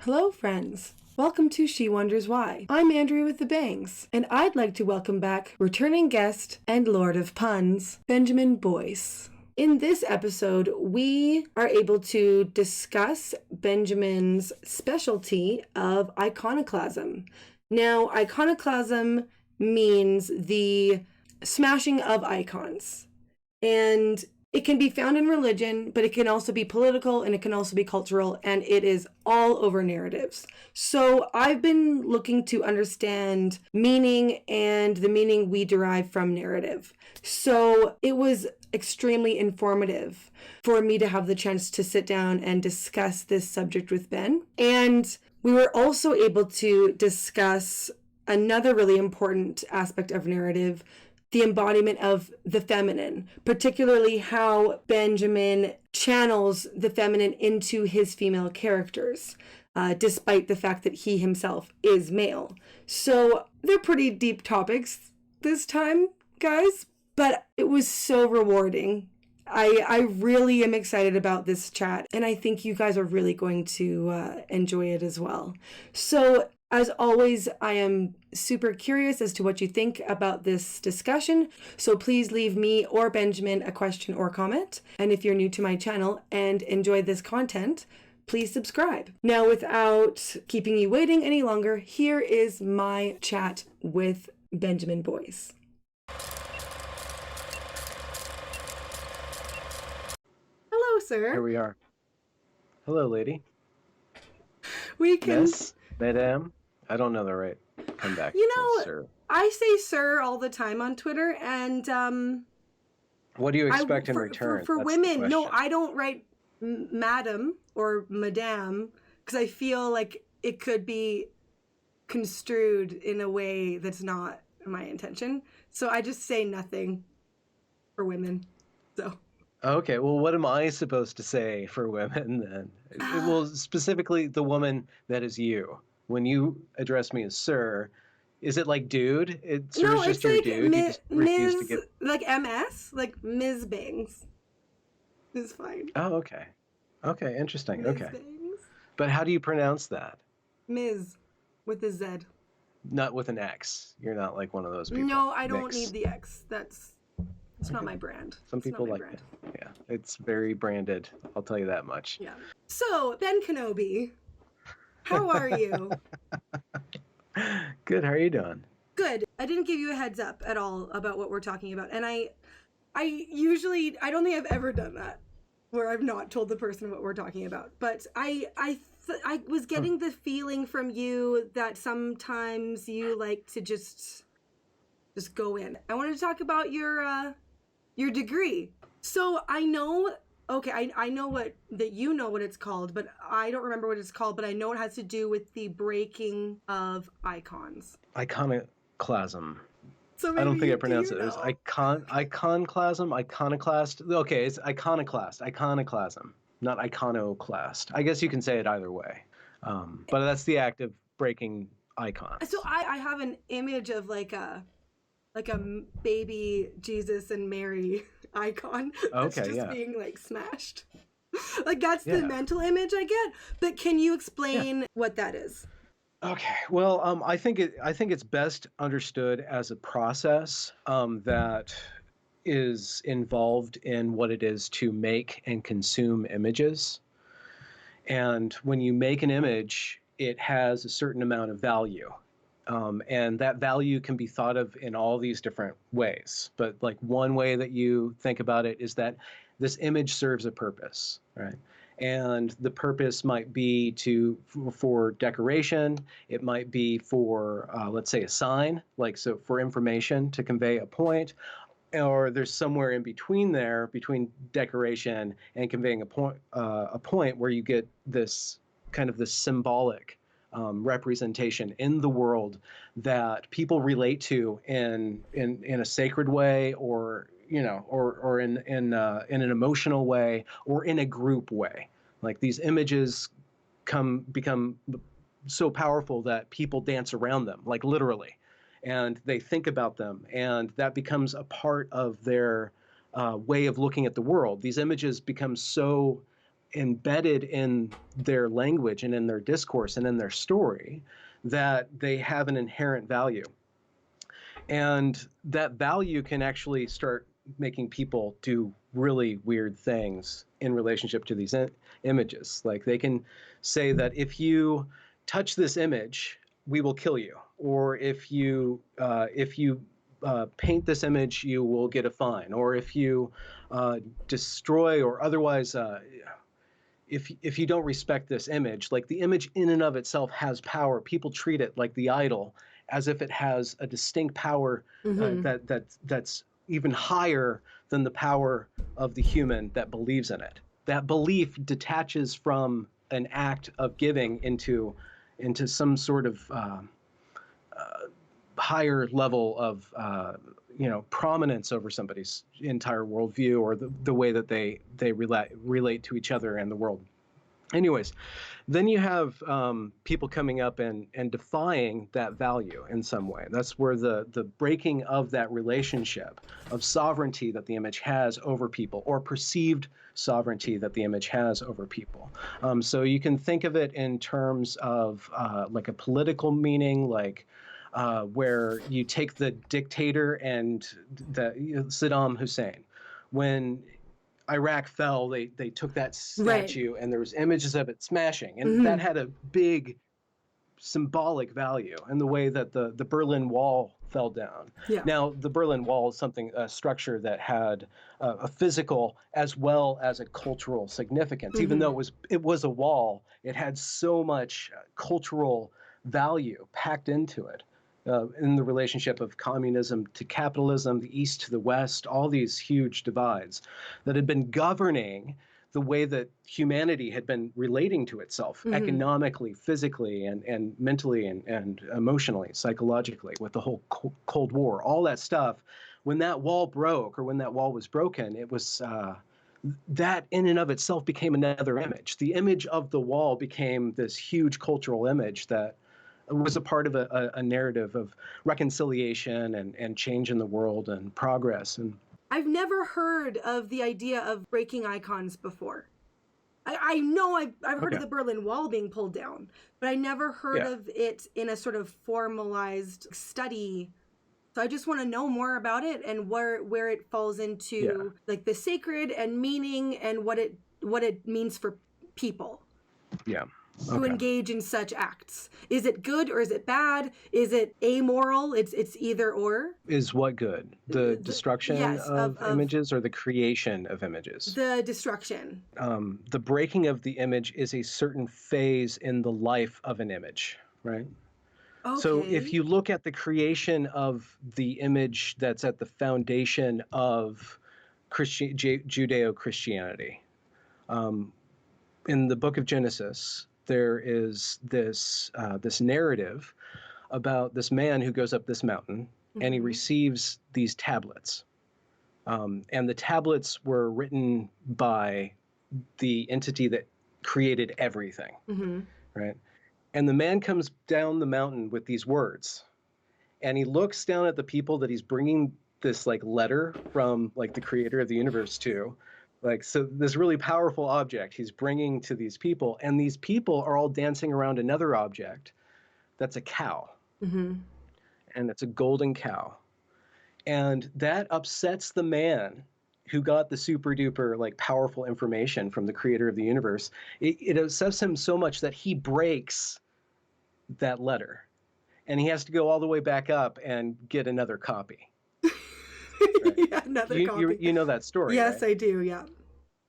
Hello, friends. Welcome to She Wonders Why. I'm Andrea with the Bangs, and I'd like to welcome back returning guest and Lord of Puns, Benjamin Boyce. In this episode, we are able to discuss Benjamin's specialty of iconoclasm. Now, iconoclasm means the smashing of icons, and it can be found in religion, but it can also be political and it can also be cultural, and it is all over narratives. So I've been looking to understand meaning and the meaning we derive from narrative. So it was extremely informative for me to have the chance to sit down and discuss this subject with Ben. And we were also able to discuss another really important aspect of narrative, the embodiment of the feminine, particularly how Benjamin channels the feminine into his female characters, despite the fact that he himself is male. So they're pretty deep topics this time, guys, but it was so rewarding. I really am excited about this chat, and I think you guys are really going to enjoy it as well. So as always, I am super curious as to what you think about this discussion, so please leave me or Benjamin a question or comment. And if you're new to my channel and enjoy this content, please subscribe. Now, without keeping you waiting any longer, here is my chat with Benjamin Boyce. Hello, sir. Here we are. Hello, lady. We can... Yes, madame. I don't know the right comeback. You know, sir. I say sir all the time on Twitter, and what do you expect in return? For women, no, I don't write madam or madame because I feel like it could be construed in a way that's not my intention. So I just say nothing for women. So. Okay, well, what am I supposed to say for women then? Well, specifically the woman that is you. When you address me as sir, is it like dude? It's just your like dude. You just refuse to get like MS, like Ms. Bangs is fine. Oh, okay. Okay, interesting. Ms. Okay. Bangs. But how do you pronounce that? Ms. with a Z. Not with an X. You're not like one of those people. No, I don't need the X. It's not my brand. Some people like it. Yeah, it's very branded. I'll tell you that much. Yeah. So, Ben Kenobi, how are you? Good. How are you doing? Good. I didn't give you a heads up at all about what we're talking about, and I don't think I've ever done that where I've not told the person what we're talking about. But I was getting the feeling from you that sometimes you like to just go in. I wanted to talk about your degree. So I know, okay, I know that you know what it's called, but I don't remember what it's called, but I know it has to do with the breaking of icons. Iconoclasm. So I don't think I pronounced it. It was iconoclasm, iconoclast. Okay, it's iconoclasm, not iconoclast. I guess you can say it either way. But that's the act of breaking icons. So I have an image of like a baby Jesus and Mary icon that's just being like smashed. Like that's the mental image I get. But can you explain what that is? Okay. Well, I think it's best understood as a process that is involved in what it is to make and consume images. And when you make an image, it has a certain amount of value. And that value can be thought of in all these different ways. But like one way that you think about it is that this image serves a purpose, right? And the purpose might be for decoration. It might be for, let's say, a sign, like so for information to convey a point. Or there's somewhere in between there, between decoration and conveying a point where you get this kind of this symbolic representation in the world that people relate to in a sacred way, or or in an emotional way, or in a group way. Like these images become so powerful that people dance around them, like literally, and they think about them, and that becomes a part of their way of looking at the world. These images become so embedded in their language and in their discourse and in their story that they have an inherent value. And that value can actually start making people do really weird things in relationship to these images. Like they can say that if you touch this image, we will kill you, or if you paint this image, you will get a fine, or if you destroy or otherwise. If you don't respect this image, like the image in and of itself has power. People treat it like the idol, as if it has a distinct power that's even higher than the power of the human that believes in it. That belief detaches from an act of giving into some sort of higher level of prominence over somebody's entire worldview or the way that they relate to each other and the world. Anyways, then you have people coming up and defying that value in some way. That's where the breaking of that relationship of sovereignty that the image has over people, or perceived sovereignty that the image has over people. So you can think of it in terms of like a political meaning, like where you take the dictator and Saddam Hussein. When Iraq fell, they took that statue and there was images of it smashing, and that had a big symbolic value in the way that the Berlin Wall fell down. Yeah. Now, the Berlin Wall is a structure that had a physical as well as a cultural significance. Even though it was a wall, it had so much cultural value packed into it. In the relationship of communism to capitalism, the East to the West, all these huge divides that had been governing the way that humanity had been relating to itself economically, physically, and mentally, and emotionally, psychologically, with the whole Cold War, all that stuff. When that wall broke, or when that wall was broken, it was that in and of itself became another image. The image of the wall became this huge cultural image that was a part of a narrative of reconciliation and change in the world and progress. And I've never heard of the idea of breaking icons before. I know I've heard of the Berlin Wall being pulled down, but I never heard of it in a sort of formalized study. So I just want to know more about it and where it falls into like the sacred and meaning and what it means for people. Yeah. To engage in such acts. Is it good or is it bad? Is it amoral? It's either or. Is what good? The destruction of images, or the creation of images? The destruction. The breaking of the image is a certain phase in the life of an image, right? Okay. So if you look at the creation of the image that's at the foundation of Judeo-Christianity, in the book of Genesis, there is this narrative about this man who goes up this mountain and he receives these tablets. And the tablets were written by the entity that created everything, right? And the man comes down the mountain with these words, and he looks down at the people that he's bringing this like letter from like the creator of the universe to. Like, so this really powerful object he's bringing to these people, and these people are all dancing around another object that's a cow. And it's a golden cow. And that upsets the man who got the super duper like powerful information from the creator of the universe. It upsets him so much that he breaks that letter, and he has to go all the way back up and get another copy. Right. Yeah, another copy. You know that story, yes, right? I do. Yeah,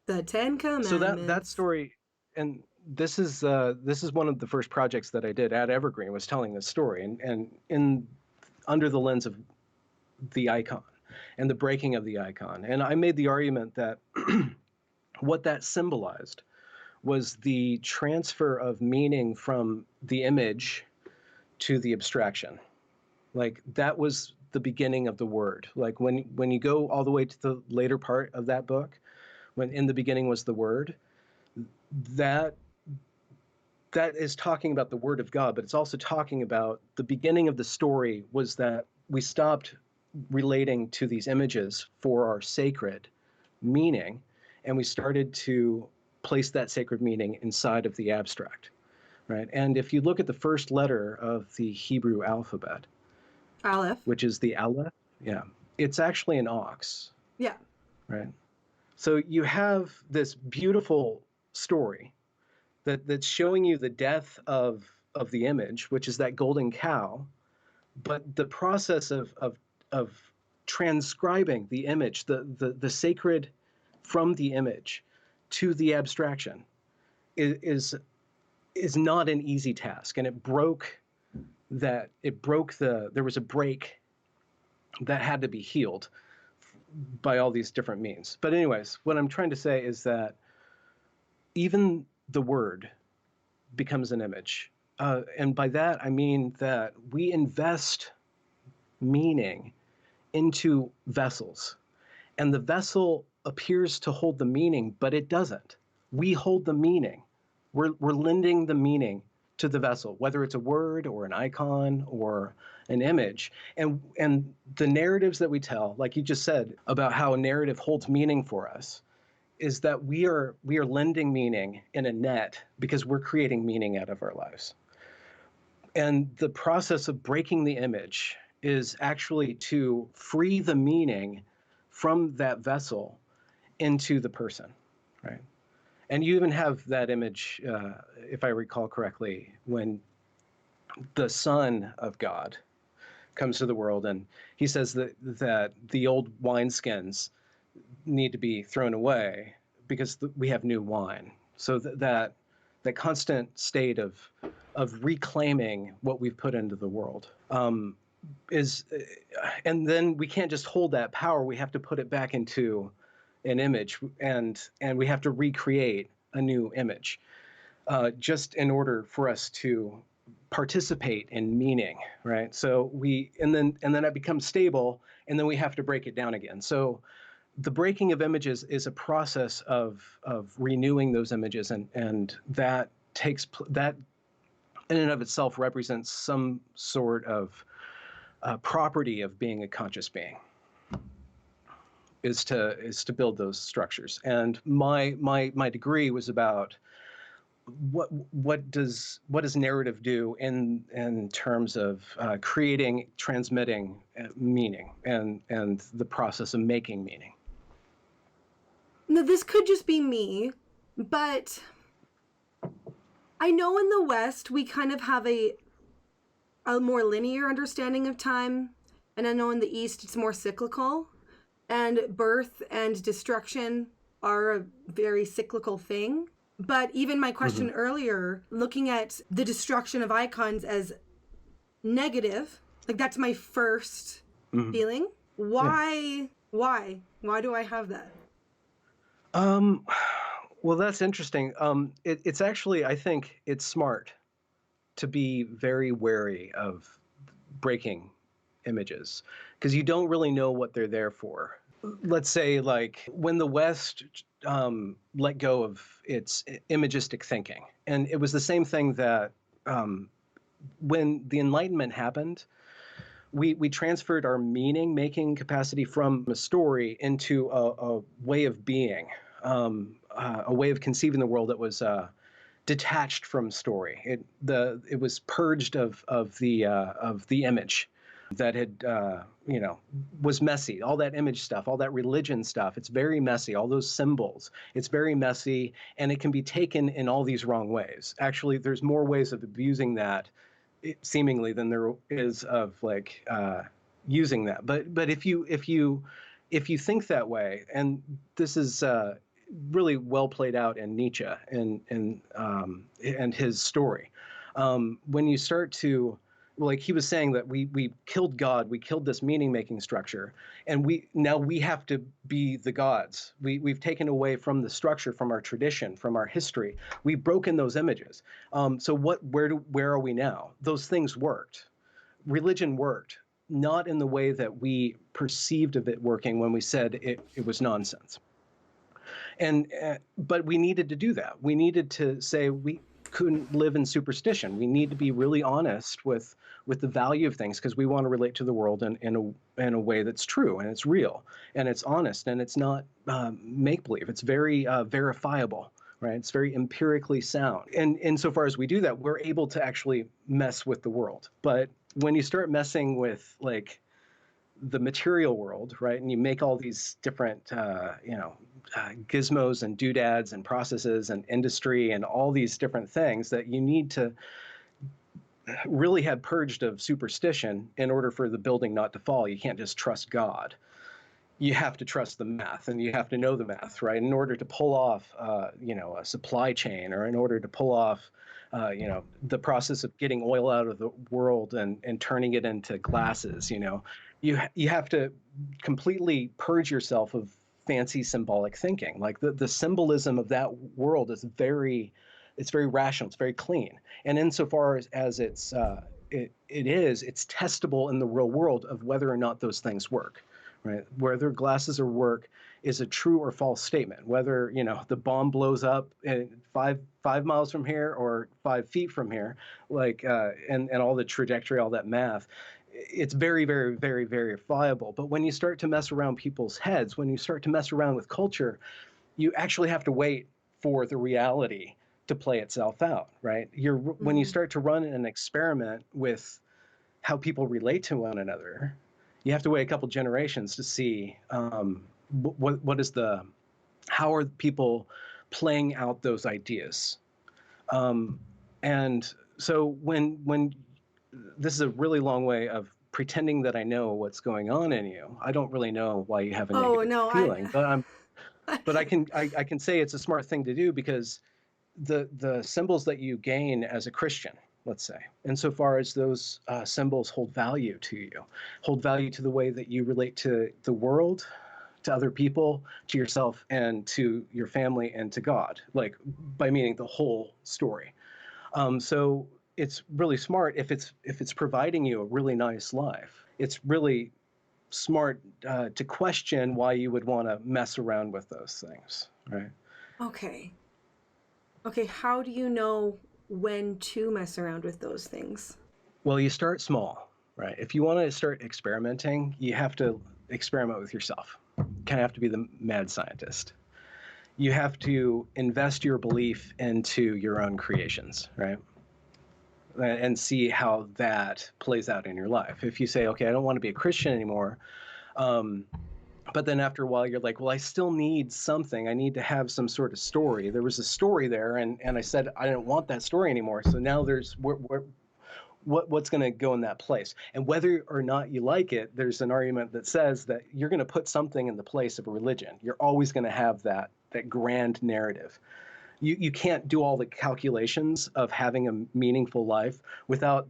the 10 Commandments. So that story, and this is one of the first projects that I did at Evergreen, was telling this story, and under the lens of the icon and the breaking of the icon. And I made the argument that what that symbolized was the transfer of meaning from the image to the abstraction. Like that was the beginning of the word. Like when you go all the way to the later part of that book, when in the beginning was the word, that is talking about the word of God, but it's also talking about the beginning of the story was that we stopped relating to these images for our sacred meaning, and we started to place that sacred meaning inside of the abstract, right? And if you look at the first letter of the Hebrew alphabet, Aleph. which is the Aleph, yeah, it's actually an ox, Yeah. right? So you have this beautiful story that's showing you the death of the image, which is that golden cow, but the process of transcribing the image, the sacred from the image to the abstraction is not an easy task, and there was a break that had to be healed by all these different means. But anyways, what I'm trying to say is that even the word becomes an image. And by that, I mean that we invest meaning into vessels. And the vessel appears to hold the meaning, but it doesn't. We hold the meaning. We're lending the meaning to the vessel, whether it's a word or an icon or an image. And the narratives that we tell, like you just said, about how a narrative holds meaning for us, is that we are lending meaning in a net because we're creating meaning out of our lives. And the process of breaking the image is actually to free the meaning from that vessel into the person, right? And you even have that image, if I recall correctly, when the Son of God comes to the world and he says that the old wineskins need to be thrown away because we have new wine. So that constant state of reclaiming what we've put into the world is, and then we can't just hold that power. We have to put it back into an image, and we have to recreate a new image, just in order for us to participate in meaning, right? So and then it becomes stable, and then we have to break it down again. So the breaking of images is a process of renewing those images, and that in and of itself represents some sort of property of being a conscious being, is to build those structures. And my degree was about what does narrative do in terms of creating, transmitting meaning, and the process of making meaning. Now, this could just be me, but I know in the West we kind of have a more linear understanding of time, and I know in the East it's more cyclical, and birth and destruction are a very cyclical thing. But even my question earlier, looking at the destruction of icons as negative, like that's my first feeling. Why do I have that? Well, that's interesting. It's actually, I think it's smart to be very wary of breaking images because you don't really know what they're there for. Let's say, like, when the West let go of its imagistic thinking, and it was the same thing that when the Enlightenment happened, we transferred our meaning-making capacity from a story into a way of being, a way of conceiving the world that was detached from story. It was purged of the image that had was messy. All that image stuff, all that religion stuff, it's very messy. All those symbols, it's very messy, and it can be taken in all these wrong ways. Actually, there's more ways of abusing that, seemingly, than there is of like using that. But if you think that way, and this is really well played out in Nietzsche and his story, when you start to, like he was saying, that we killed God, we killed this meaning-making structure, and now we have to be the gods. We've taken away from the structure, from our tradition, from our history. We've broken those images. So where are we now? Those things worked. Religion worked, not in the way that we perceived of it working when we said it was nonsense. But we needed to do that. We needed to say we couldn't live in superstition. We need to be really honest with the value of things, because we want to relate to the world in a way that's true, and it's real, and it's honest, and it's not make-believe. It's very verifiable, right? It's very empirically sound. And insofar as we do that, we're able to actually mess with the world. But when you start messing with like the material world, right, and you make all these different, gizmos and doodads and processes and industry and all these different things that you need to really have purged of superstition in order for the building not to fall. You can't just trust God. You have to trust the math, and you have to know the math, right? In order to pull off, a supply chain, or in order to pull off, the process of getting oil out of the world and turning it into glasses, you have to completely purge yourself of fancy symbolic thinking. Like the symbolism of that world is it's very rational, it's very clean, and insofar as it's it's testable in the real world of whether or not those things work. Right, whether glasses or work is a true or false statement. Whether the bomb blows up five miles from here or 5 feet from here, and all the trajectory, all that math, it's very, very, very verifiable. But when you start to mess around people's heads, when you start to mess around with culture, you actually have to wait for the reality to play itself out. Right, when you start to run an experiment with how people relate to one another, you have to wait a couple generations to see how are people playing out those ideas. And so when this is a really long way of pretending that I know what's going on in you. I don't really know why you have a Oh negative no, feeling, but I can say it's a smart thing to do, because the symbols that you gain as a Christian, let's say, insofar as those symbols hold value to you, hold value to the way that you relate to the world, to other people, to yourself, and to your family, and to God, like by meaning the whole story. So it's really smart if it's providing you a really nice life. It's really smart to question why you would want to mess around with those things, right? okay. Okay, how do you know when to mess around with those things? Well, you start small, right? If you want to start experimenting, you have to experiment with yourself. You kind of have to be the mad scientist. You have to invest your belief into your own creations, right? And see how that plays out in your life. If you say, okay, I don't want to be a Christian anymore, but then after a while you're like, well, I still need something. I need to have some sort of story. There was a story there, and I said I didn't want that story anymore. So now there's what's going to go in that place. And whether or not you like it, there's an argument that says that you're going to put something in the place of a religion. You're always going to have that grand narrative. You can't do all the calculations of having a meaningful life without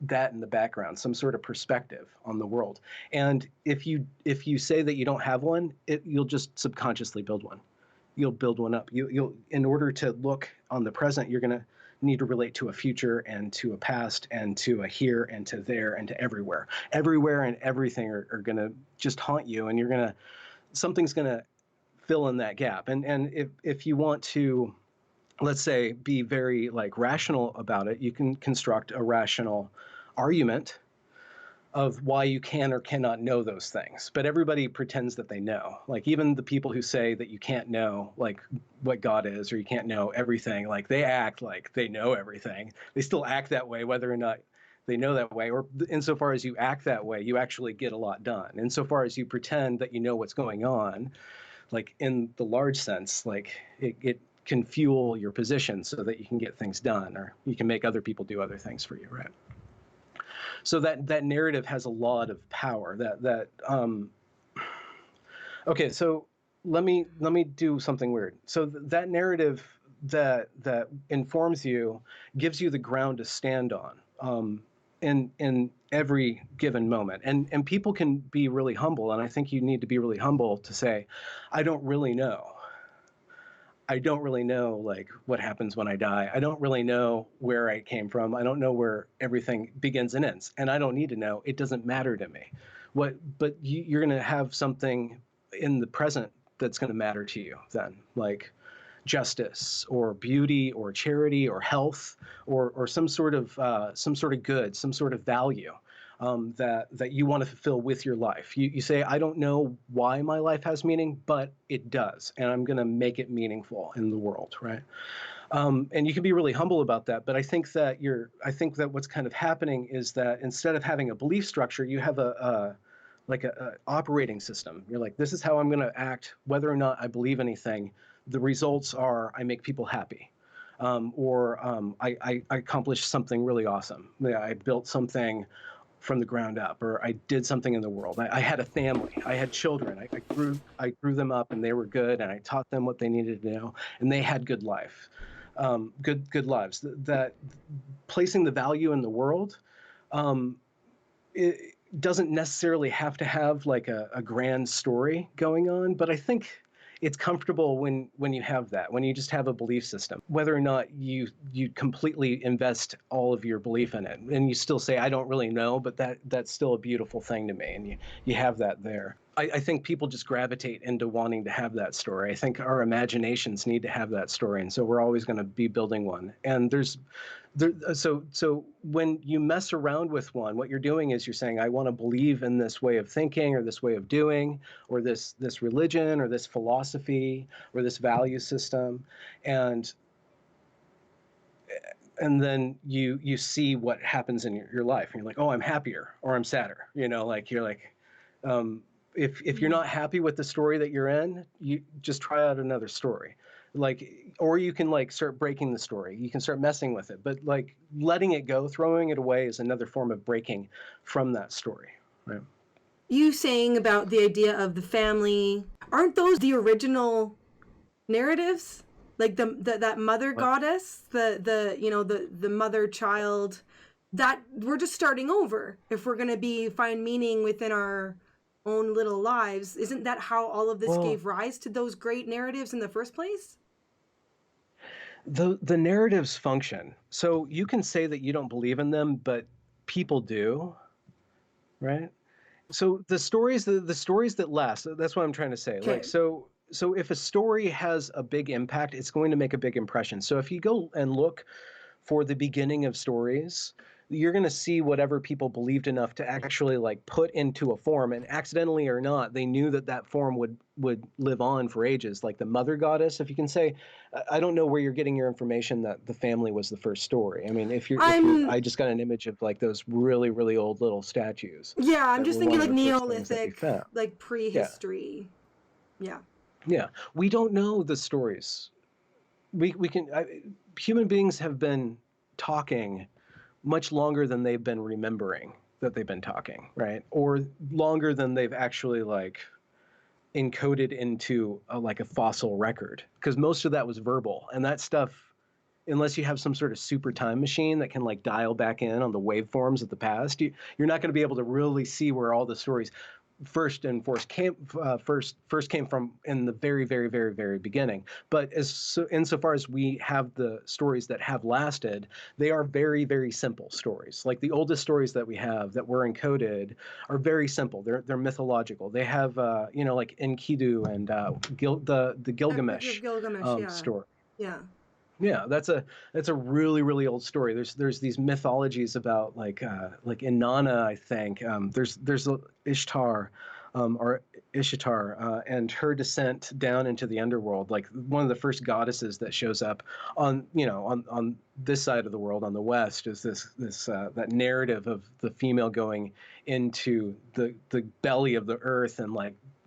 that in the background, some sort of perspective on the world. And if you say that you don't have one, you'll just subconsciously build one. You'll build one up. You'll in order to look on the present, you're going to need to relate to a future and to a past and to a here and to there and to everywhere. Everywhere and everything are going to just haunt you, and something's going to fill in that gap. And if you want to, let's say, be very rational about it, you can construct a rational argument of why you can or cannot know those things. But everybody pretends that they know. Like even the people who say that you can't know what God is, or you can't know everything, they act like they know everything. They still act that way whether or not they know that way. Or insofar as you act that way, you actually get a lot done. Insofar as you pretend that you know what's going on, in the large sense, it can fuel your position so that you can get things done, or you can make other people do other things for you, right? So that narrative has a lot of power. Okay, so let me do something weird. So that narrative that informs you gives you the ground to stand on in every given moment. And people can be really humble, and I think you need to be really humble to say, I don't really know. I don't really know what happens when I die. I don't really know where I came from. I don't know where everything begins and ends, and I don't need to know. It doesn't matter to me. But you're going to have something in the present that's going to matter to you then, like justice or beauty or charity or health or some sort of good, some sort of value. that you want to fulfill with your life. You say, I don't know why my life has meaning, but it does, and I'm going to make it meaningful in the world, right? And you can be really humble about that. But I think that what's kind of happening is that instead of having a belief structure, you have a operating system. You're like, this is how I'm going to act, whether or not I believe anything. The results are I make people happy. I accomplished something really awesome. I built something from the ground up, or I did something in the world. I had a family. I had children. I grew them up, and they were good, and I taught them what they needed to know, and they had good life, good lives. That placing the value in the world, it doesn't necessarily have to have like a grand story going on, but I think it's comfortable when you have that, when you just have a belief system, whether or not you completely invest all of your belief in it, and you still say, I don't really know, but that's still a beautiful thing to me, and you have that there. I think people just gravitate into wanting to have that story. I think our imaginations need to have that story, and so we're always going to be building one. And so when you mess around with one, what you're doing is you're saying, I want to believe in this way of thinking, or this way of doing, or this religion, or this philosophy, or this value system, and then you see what happens in your life, and you're like, oh, I'm happier, or I'm sadder. Like you're like, if you're not happy with the story that you're in, you just try out another story. Or you can start breaking the story. You can start messing with it, but letting it go, throwing it away is another form of breaking from that story, right? You saying about the idea of the family, aren't those the original narratives? Like that mother goddess, the mother child, that we're just starting over. If we're going to find meaning within our own little lives, isn't that how all of this gave rise to those great narratives in the first place? The narratives function. So you can say that you don't believe in them, but people do, right? So the stories that last, that's what I'm trying to say. Okay. So if a story has a big impact, it's going to make a big impression. So if you go and look for the beginning of stories, you're going to see whatever people believed enough to actually put into a form, and accidentally or not, they knew that form would live on for ages. Like the mother goddess, if you can say, I don't know where you're getting your information that the family was the first story. I mean, I just got an image of those really, really old little statues. Yeah, I'm just thinking Neolithic, like prehistory. Yeah. Yeah. We don't know the stories. Human beings have been talking much longer than they've been remembering that they've been talking, right? Or longer than they've actually encoded into a fossil record, because most of that was verbal, and that stuff, unless you have some sort of super time machine that can dial back in on the waveforms of the past, you're not going to be able to really see where all the stories first came from in the very, very, very, very beginning. But insofar as we have the stories that have lasted, they are very, very simple stories. Like the oldest stories that we have that were encoded are very simple. They're mythological. They have like Enkidu and the Gilgamesh, story. Yeah. Yeah, that's a really, really old story. There's these mythologies about Inanna, I think. There's Ishtar, or Ishitar, and her descent down into the underworld. Like one of the first goddesses that shows up on this side of the world, on the west, is this that narrative of the female going into the belly of the earth and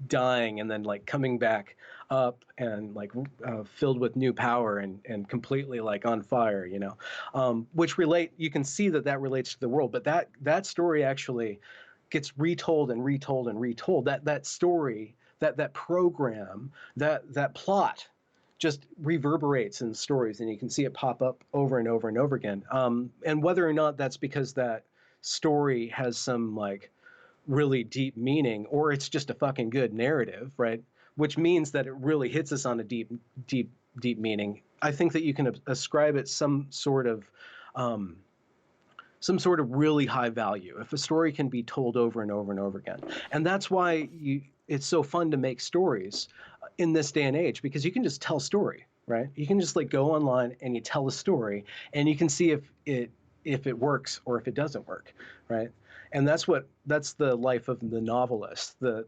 dying, and then coming back up and filled with new power and completely on fire, which you can see that relates to the world. But that story actually gets retold and retold and retold. That story, that program, that plot just reverberates in stories, and you can see it pop up over and over and over again. And whether or not that's because that story has some really deep meaning, or it's just a fucking good narrative, right? Which means that it really hits us on a deep meaning. I think that you can ascribe it some sort of really high value if a story can be told over and over and over again. And that's why it's so fun to make stories in this day and age, because you can just tell story, right? You can just go online and you tell a story, and you can see if if it works or if it doesn't work, right? And that's the life of the novelist, the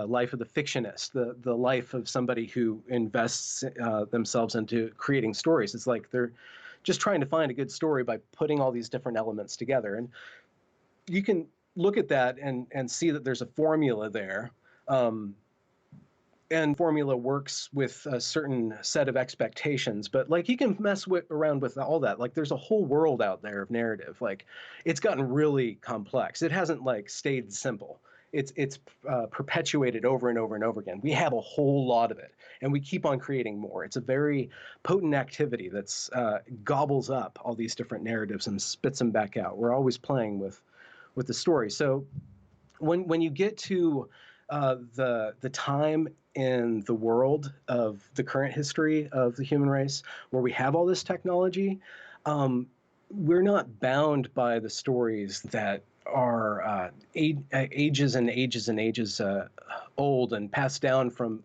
life of the fictionist, the life of somebody who invests themselves into creating stories. It's like they're just trying to find a good story by putting all these different elements together. And you can look at that and see that there's a formula there. And formula works with a certain set of expectations, but like you can around with all that. Like there's a whole world out there of narrative. Like it's gotten really complex. It hasn't like stayed simple. It's perpetuated over and over and over again. We have a whole lot of it, and we keep on creating more. It's a very potent activity that's gobbles up all these different narratives and spits them back out. We're always playing with the story. So when you get to the time in the world of the current history of the human race where we have all this technology, we're not bound by the stories that are ages and ages and ages old and passed down from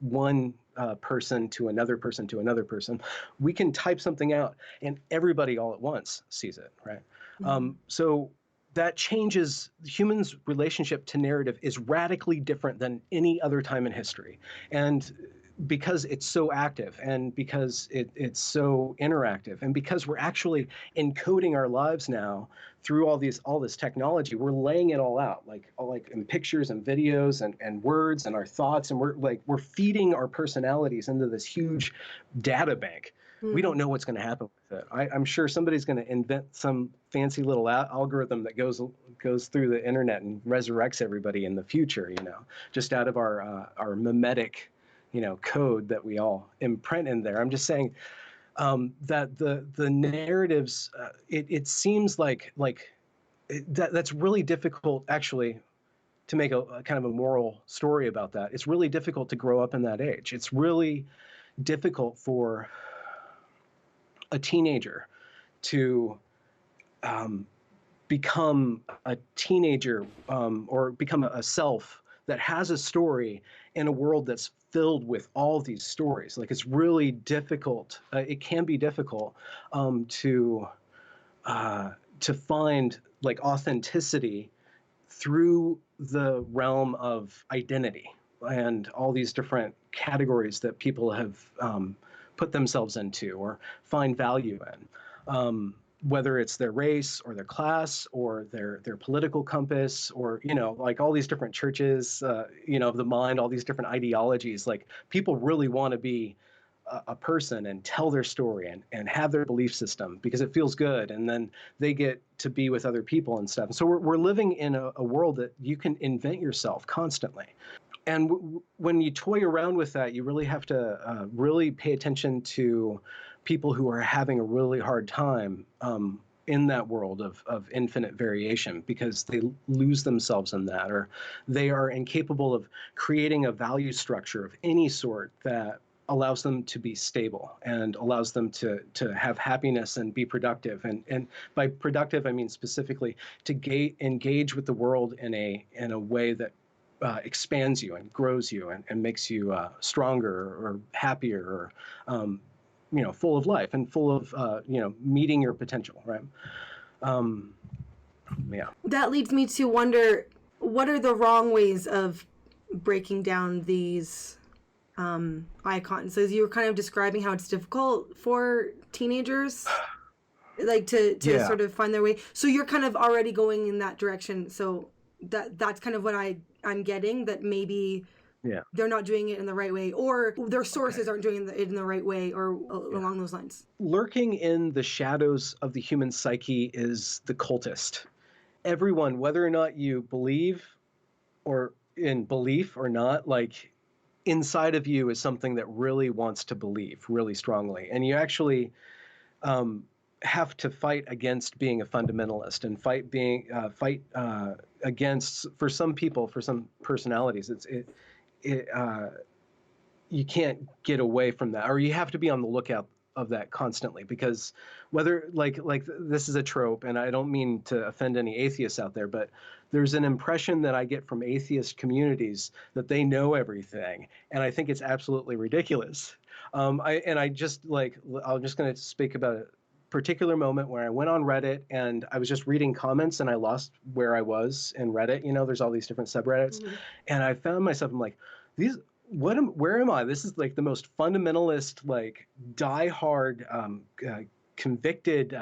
one person to another person to another person. We can type something out and everybody all at once sees it, right? So that changes humans' relationship to narrative is radically different than any other time in history. And because it's so active and because it's so interactive and because we're actually encoding our lives now through all this technology, we're laying it all out like in pictures and videos and words and our thoughts, and we're feeding our personalities into this huge data bank. We don't know what's going to happen with it. I'm sure somebody's going to invent some fancy little algorithm that goes through the internet and resurrects everybody in the future, just out of our mimetic, code that we all imprint in there. I'm just saying that the narratives, it seems like that's really difficult actually to make a kind of a moral story about that. It's really difficult to grow up in that age. It's really difficult for a teenager to become a teenager or become a self that has a story in a world that's filled with all these stories. Like it's really difficult. It can be difficult to find like authenticity through the realm of identity and all these different categories that people have put themselves into or find value in, whether it's their race or their class or their political compass or, like all these different churches, of the mind, all these different ideologies. Like people really want to be a person and tell their story and have their belief system because it feels good. And then they get to be with other people and stuff. And so we're living in a world that you can invent yourself constantly. And when you toy around with that, you really have to really pay attention to people who are having a really hard time in that world of infinite variation because they lose themselves in that, or they are incapable of creating a value structure of any sort that allows them to be stable and allows them to have happiness and be productive. And by productive, I mean specifically to engage with the world in a way that expands you and grows you and makes you stronger or happier or full of life and full of meeting your potential, right? Yeah. That leads me to wonder, what are the wrong ways of breaking down these icons? So you were kind of describing how it's difficult for teenagers like to sort of find their way. So you're kind of already going in that direction. So that's kind of what I'm getting, that maybe they're not doing it in the right way, or their sources aren't doing it in the right way, or along those lines. Lurking in the shadows of the human psyche is the cultist. Everyone, whether or not you believe or in belief or not, like inside of you is something that really wants to believe really strongly. And you actually have to fight against being a fundamentalist and fight against, for some people, for some personalities, you can't get away from that, or you have to be on the lookout of that constantly, because whether like this is a trope, and I don't mean to offend any atheists out there, but there's an impression that I get from atheist communities that they know everything, and I think it's absolutely ridiculous. I'm just going to speak about particular moment where I went on Reddit and I was just reading comments and I lost where I was in Reddit. There's all these different subreddits, and I found myself, I'm like, where am I? This is like the most fundamentalist, like diehard, convicted,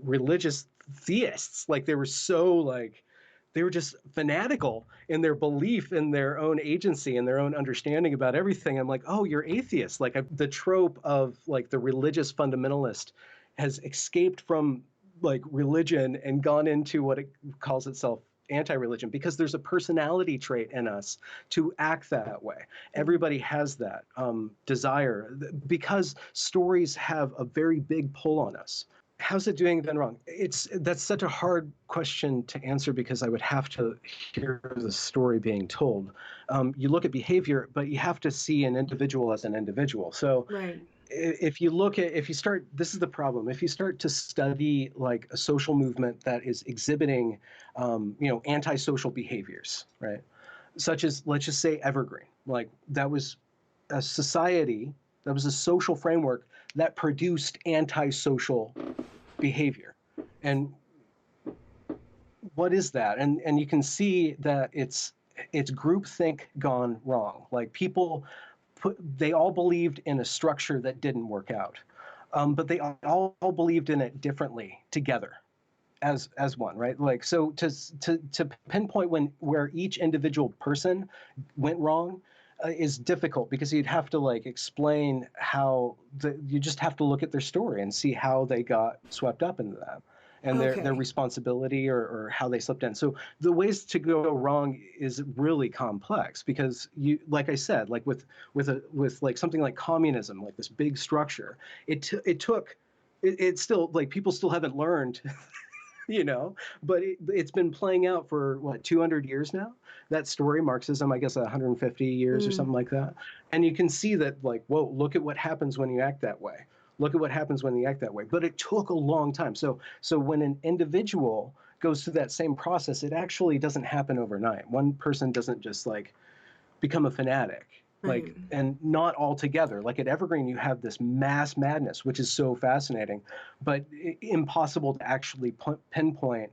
religious theists. Like they were just fanatical in their belief in their own agency and their own understanding about everything. I'm like, oh, you're atheist. Like the trope of like the religious fundamentalist has escaped from like religion and gone into what it calls itself anti-religion, because there's a personality trait in us to act that way. Everybody has that desire, because stories have a very big pull on us. How's it doing then wrong? That's such a hard question to answer, because I would have to hear the story being told. You look at behavior, but you have to see an individual as an individual. So Right. This is the problem. If you start to study like a social movement that is exhibiting, antisocial behaviors, right? Such as, let's just say, Evergreen. Like that was a society, that was a social framework that produced antisocial behavior. And what is that? And you can see that it's groupthink gone wrong. Like they all believed in a structure that didn't work out, but they all believed in it differently together as one, right? Like, so to pinpoint where each individual person went wrong is difficult, because you'd have to like explain how you just have to look at their story and see how they got swept up into that, and their responsibility, or how they slipped in. So the ways to go wrong is really complex, because like I said, like with like something like communism, like this big structure, it's still like people still haven't learned, but it's been playing out for what, 200 years now, that story. Marxism, I guess 150 years or something like that. And you can see that, like, whoa, look at what happens when you act that way. Look at what happens when you act that way. But it took a long time. So when an individual goes through that same process, it actually doesn't happen overnight. One person doesn't just like become a fanatic. Like, and not all together. Like at Evergreen, you have this mass madness, which is so fascinating, but impossible to actually pinpoint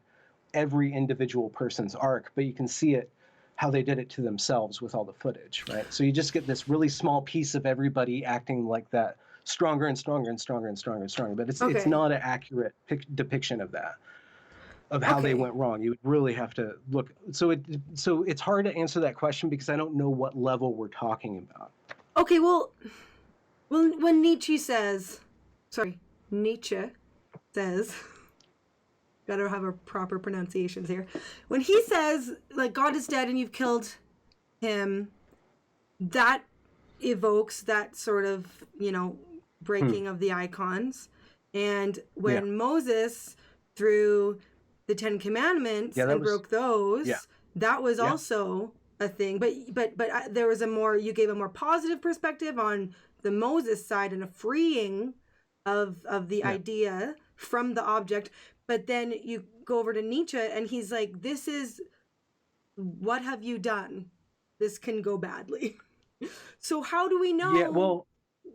every individual person's arc. But you can see it, how they did it to themselves with all the footage, right? So you just get this really small piece of everybody acting like that, stronger and stronger and stronger and stronger and stronger. But it's not an accurate depiction of that, of how they went wrong. You would really have to look. So it's hard to answer that question, because I don't know what level we're talking about. Okay, well, when Nietzsche says, gotta have a proper pronunciations here. When he says, like, God is dead and you've killed him, that evokes that sort of, breaking of the icons. And when Moses, through the 10 Commandments, broke those, that was also a thing. But there was you gave a more positive perspective on the Moses side, and a freeing of the idea from the object. But then you go over to Nietzsche, and he's like, this is, what have you done? This can go badly. So how do we know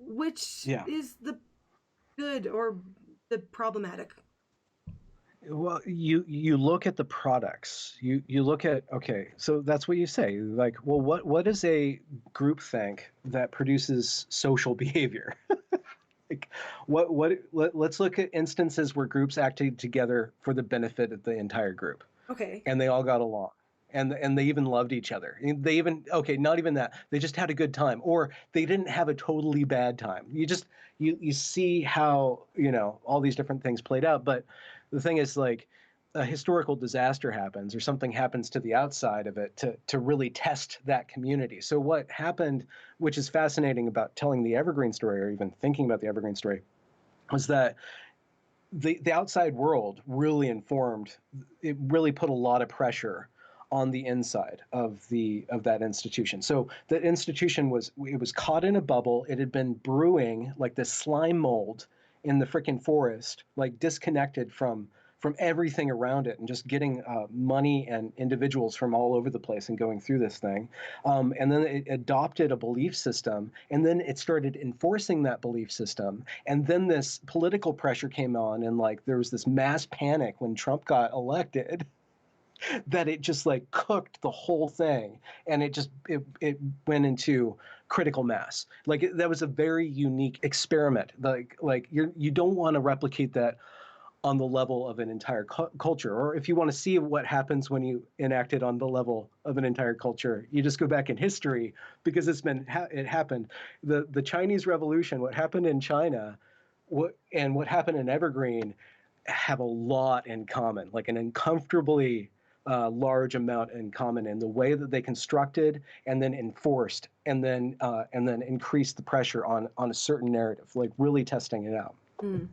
which is the good or the problematic? Well, you look at the products. You look at, okay, so that's what you say. Like, well, what is a groupthink that produces social behavior? Like, let's look at instances where groups acted together for the benefit of the entire group. Okay. And they all got along. And they even loved each other. They even, not even that. They just had a good time, or they didn't have a totally bad time. You see how, all these different things played out. But the thing is, like, a historical disaster happens, or something happens to the outside of it to really test that community. So what happened, which is fascinating about telling the Evergreen story, or even thinking about the Evergreen story, was that the outside world really put a lot of pressure on the inside of that institution. So the institution was caught in a bubble. It had been brewing like this slime mold in the freaking forest, like disconnected from from everything around it and just getting money and individuals from all over the place and going through this thing. And then it adopted a belief system, and then it started enforcing that belief system. And then this political pressure came on, and like there was this mass panic when Trump got elected that it just like cooked the whole thing, and it went into critical mass. Like that was a very unique experiment. Like you don't want to replicate that on the level of an entire culture. Or if you want to see what happens when you enact it on the level of an entire culture, you just go back in history, because it happened. The Chinese Revolution, what happened in China, what happened in Evergreen have a lot in common, like an uncomfortably large amount in common in the way that they constructed and then enforced and then increased the pressure on a certain narrative, like really testing it out. Mm.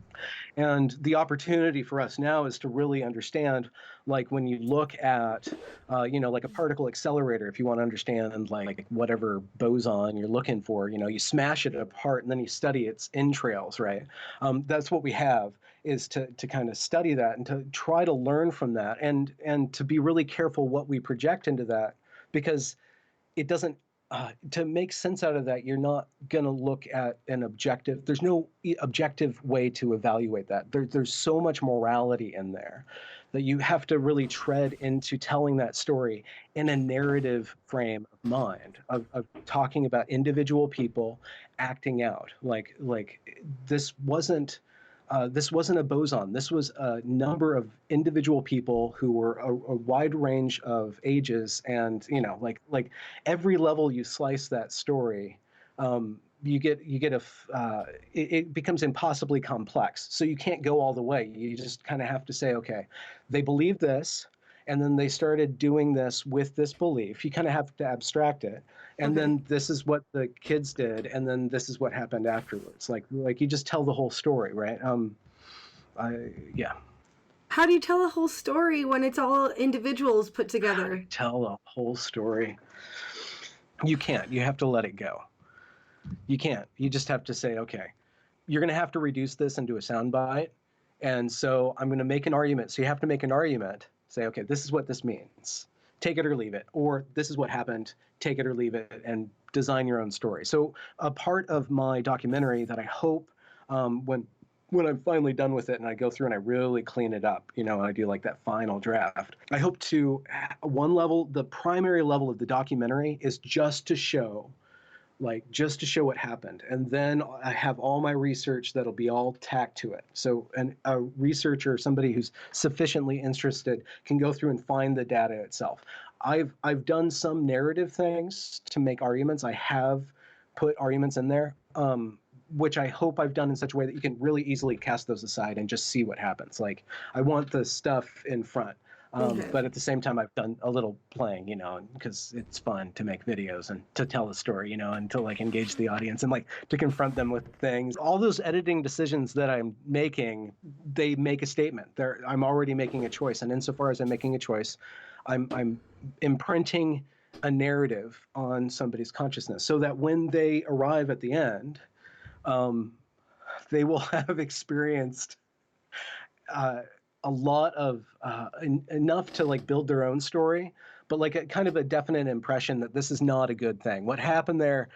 And the opportunity for us now is to really understand, like when you look at, like a particle accelerator, if you want to understand like whatever boson you're looking for, you smash it apart and then you study its entrails, right? That's what we have, is to kind of study that and to try to learn from that, and to be really careful what we project into that, because it doesn't, to make sense out of that, you're not going to look at an objective. There's no objective way to evaluate that. There's so much morality in there that you have to really tread into telling that story in a narrative frame of mind, of talking about individual people acting out. Like this wasn't a boson. This was a number of individual people who were a wide range of ages, and like every level you slice that story, it becomes impossibly complex. So you can't go all the way. You just kind of have to say, okay, they believe this, and then they started doing this with this belief. You kind of have to abstract it. And then this is what the kids did, and then this is what happened afterwards. Like you just tell the whole story, right? Yeah. How do you tell a whole story when it's all individuals put together? Tell a whole story. You can't. You have to let it go. You can't. You just have to say, okay, you're going to have to reduce this into a soundbite. And so I'm going to make an argument. So you have to make an argument. Say, okay, this is what this means. Take it or leave it. Or this is what happened. Take it or leave it, and design your own story. So a part of my documentary that I hope when I'm finally done with it and I go through and I really clean it up, and I do like that final draft, I hope to, the primary level of the documentary is just to show what happened. And then I have all my research that'll be all tacked to it. So a researcher, somebody who's sufficiently interested, can go through and find the data itself. I've done some narrative things to make arguments. I have put arguments in there, which I hope I've done in such a way that you can really easily cast those aside and just see what happens. Like, I want the stuff in front. But at the same time, I've done a little playing, because it's fun to make videos and to tell a story, and to like engage the audience and like to confront them with things. All those editing decisions that I'm making, they make a statement. I'm already making a choice. And insofar as I'm making a choice, I'm imprinting a narrative on somebody's consciousness so that when they arrive at the end, they will have experienced a lot of enough to like build their own story, but like a kind of a definite impression that this is not a good thing. What happened there,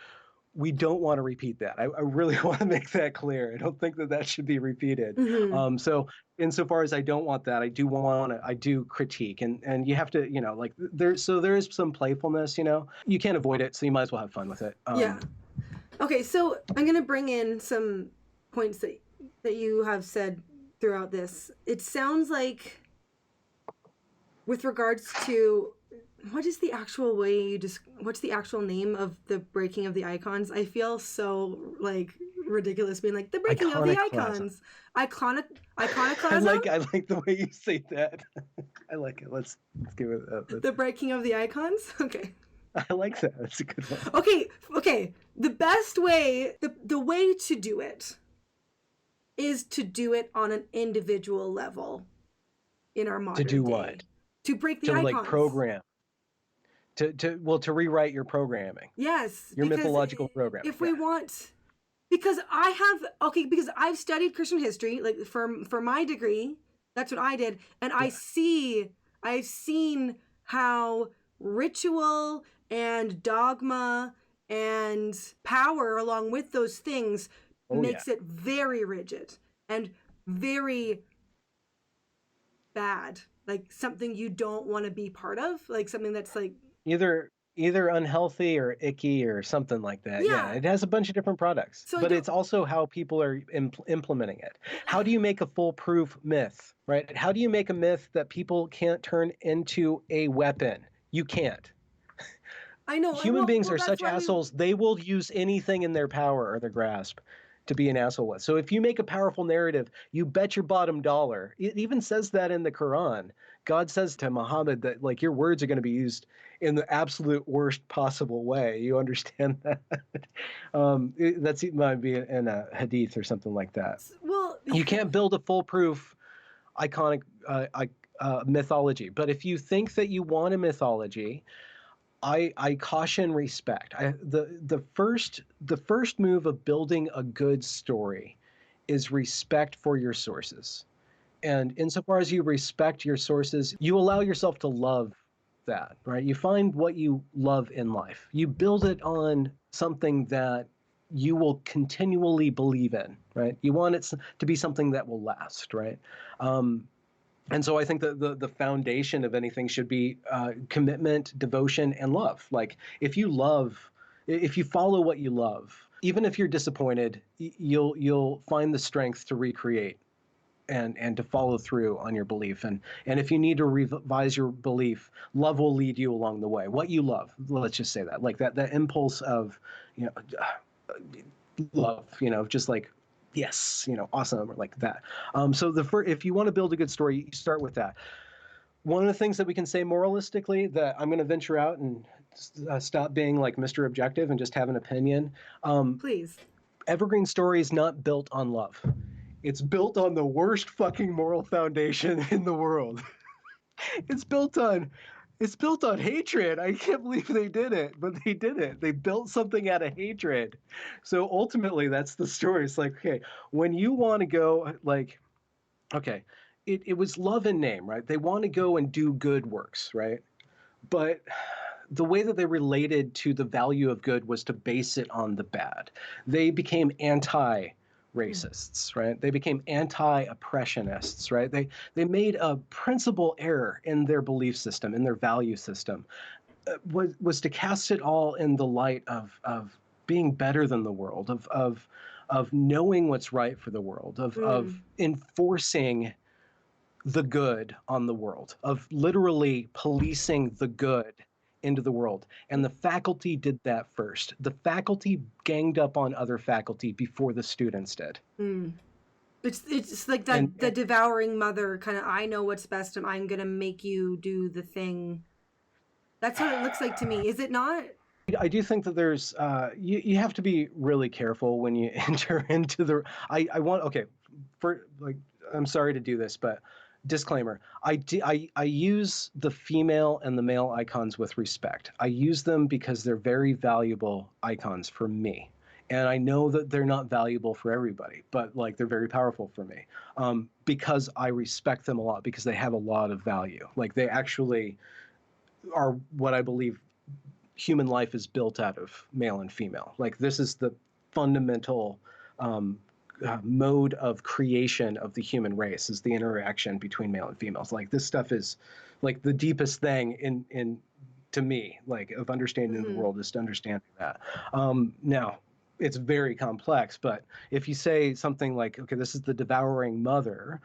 we don't want to repeat that. I really want to make that clear. I don't think that should be repeated. Mm-hmm. So insofar as I don't want that, I do critique, and you have to, like there is some playfulness, you can't avoid it. So you might as well have fun with it. Yeah. Okay. So I'm going to bring in some points that you have said throughout this. It sounds like, with regards to what's the actual name of the breaking of the icons? I feel so like ridiculous being like the breaking of the icons. Iconoclasm. I like the way you say that. I like it. Let's give it the breaking of the icons. Okay. I like that. That's a good one. Okay. The best way, the way to do it is to do it on an individual level in our modern day. To do what? To break the icons. To like program. To rewrite your programming. Yes. Your mythological programming. If we want, because I've studied Christian history, like for my degree, That's what I did. And Yeah. I've seen how ritual and dogma and power along with those things Oh yeah. makes it very rigid and very bad. Like something you don't want to be part of, like something that's like Either unhealthy or icky or something like that. Yeah, yeah. it has a bunch of different products, So I but don't it's also how people are implementing it. How do you make a foolproof myth, right? How do you make a myth that people can't turn into a weapon? You can't. I know. Human beings Well, are that's such why we assholes. They will use anything in their power or their grasp to be an asshole with. So if you make a powerful narrative, you bet your bottom dollar. It even says that in the Quran. God says to Muhammad that like your words are going to be used in the absolute worst possible way. You understand that? That's might be in a hadith or something like that. well You can't build a foolproof iconic mythology. But if you think that you want a mythology, I caution respect. The first move of building a good story is respect for your sources. And insofar as you respect your sources, you allow yourself to love that, right? You find what you love in life. You build it on something that you will continually believe in, right? You want it to be something that will last, right? And so I think that the foundation of anything should be commitment, devotion, and love. Like if you follow what you love, even if you're disappointed, you'll find the strength to recreate and to follow through on your belief. And if you need to revise your belief, love will lead you along the way. What you love, let's just say that, like that impulse of, you know, love, just like, yes, awesome, or like that. So if you want to build a good story, you start with that. One of the things that we can say moralistically that I'm going to venture out and stop being like Mr. Objective and just have an opinion. please. Evergreen story is not built on love. It's built on the worst fucking moral foundation in the world. It's built on hatred. I can't believe they did it, but they did it. They built something out of hatred. So ultimately, that's the story. It's like, okay, when you want to go, like, okay, it was love in name, right? They want to go and do good works, right? But the way that they related to the value of good was to base it on the bad. They became anti-racists, right? They became anti-oppressionists, right? They made a principal error in their belief system, in their value system, was to cast it all in the light of being better than the world, of knowing what's right for the world, of enforcing the good on the world, of literally policing the good into the world. And the faculty did that first. The faculty ganged up on other faculty before the students did. It's like And, that the devouring mother kind of, I know what's best and I'm gonna make you do the thing. That's what it looks like to me. Is it not? I do think that there's you have to be really careful when you enter into the I want okay for like I'm sorry to do this, but disclaimer, I use the female and the male icons with respect. I use them because they're very valuable icons for me. And I know that they're not valuable for everybody, but like they're very powerful for me because I respect them a lot, because they have a lot of value. Like they actually are what I believe human life is built out of, male and female. Like this is the fundamental mode of creation of the human race, is the interaction between male and females. Like this stuff is like the deepest thing in to me, like of understanding the world, is to understanding that. Now it's very complex, but if you say something like, okay, this is the devouring mother,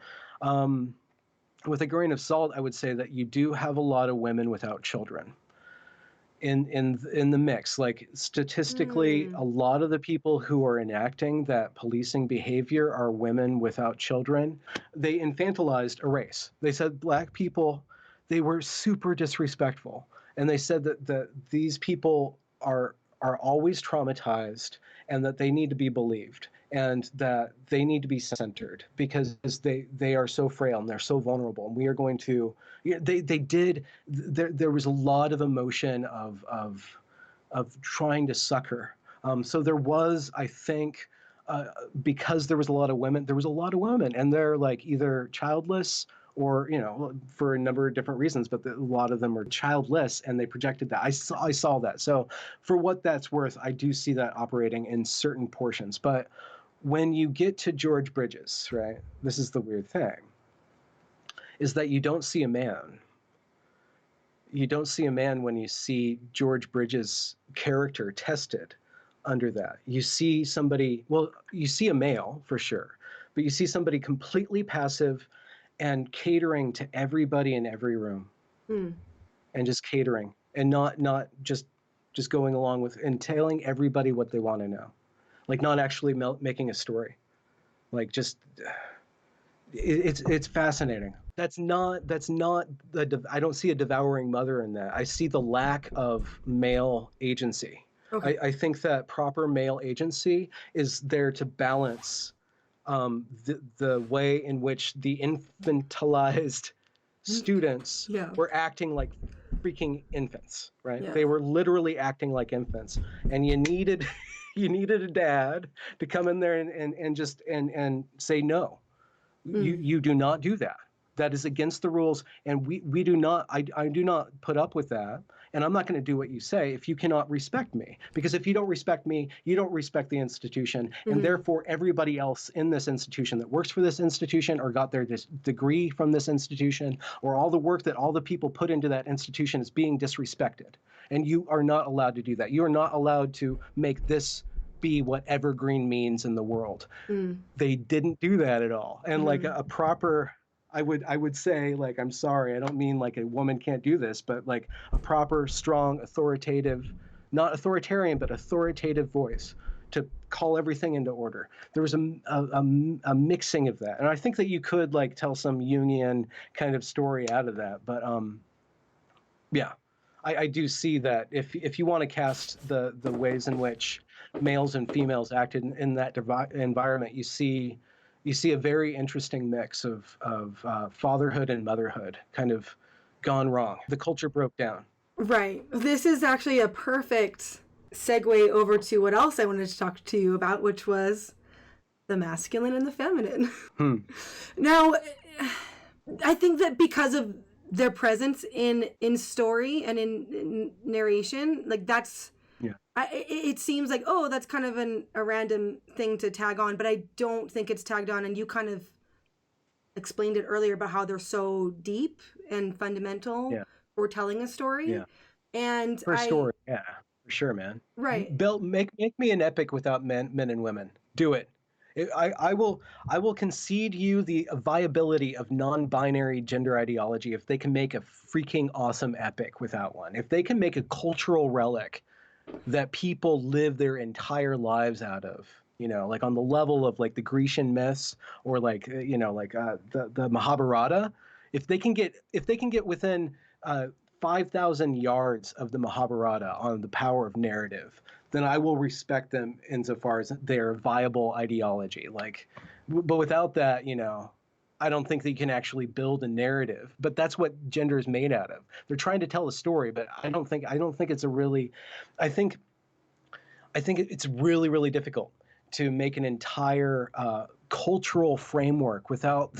with a grain of salt, I would say that you do have a lot of women without children in the mix. Like statistically, a lot of the people who are enacting that policing behavior are women without children. They infantilized a race. They said black people, they were super disrespectful, and they said that these people are always traumatized, and that they need to be believed, and that they need to be centered because they are so frail and they're so vulnerable, and we are going to, they did, there was a lot of emotion of trying to succor. So there was, I think, because there was a lot of women, and they're like either childless or for a number of different reasons, but a lot of them are childless, and they projected that. I saw that. So for what that's worth, I do see that operating in certain portions. But when you get to George Bridges, right, this is the weird thing, is that you don't see a man. You don't see a man when you see George Bridges' character tested under that. You see somebody, well, you see a male for sure, but you see somebody completely passive and catering to everybody in every room, and just catering, and not just going along with and telling everybody what they want to know, like not actually making a story, like just it's fascinating. That's not I don't see a devouring mother in that. I see the lack of male agency. Okay. I think that proper male agency is there to balance the way in which the infantilized students Yeah. were acting like freaking infants, right? Yeah. They were literally acting like infants, and you needed you needed a dad to come in there and just and say no. You do not do that. That is against the rules, and we do not. I do not put up with that, and I'm not going to do what you say if you cannot respect me. Because if you don't respect me, you don't respect the institution, and therefore everybody else in this institution that works for this institution or got their degree from this institution, or all the work that all the people put into that institution is being disrespected. And you are not allowed to do that. You are not allowed to make this be what evergreen means in the world. They didn't do that at all. And like a proper, I would say, like, I'm sorry, I don't mean like a woman can't do this, but like a proper, strong, authoritative, not authoritarian, but authoritative voice to call everything into order. There was a mixing of that. And I think that you could like tell some Jungian kind of story out of that. But yeah, I do see that if you want to cast the ways in which males and females acted in that environment, you see a very interesting mix of fatherhood and motherhood kind of gone wrong. The culture broke down. Right. This is actually a perfect segue over to what else I wanted to talk to you about, which was the masculine and the feminine. Now, I think that because of their presence in story and in narration, like that's Yeah. it seems like, oh, that's kind of a random thing to tag on, but I don't think it's tagged on. And you kind of explained it earlier about how they're so deep and fundamental for telling a story. Yeah. And For a story, yeah, for sure, man. Right. Make me an epic without men and women. Do it. I will concede you the viability of non-binary gender ideology if they can make a freaking awesome epic without one. If they can make a cultural relic that people live their entire lives out of, like on the level of like the Grecian myths, or like the Mahabharata. If they can get within 5,000 yards of the Mahabharata on the power of narrative, then I will respect them insofar as their viable ideology. Like, but without that, I don't think that you can actually build a narrative. But that's what gender is made out of. They're trying to tell a story, but I don't think it's a really. I think it's really, really difficult to make an entire cultural framework without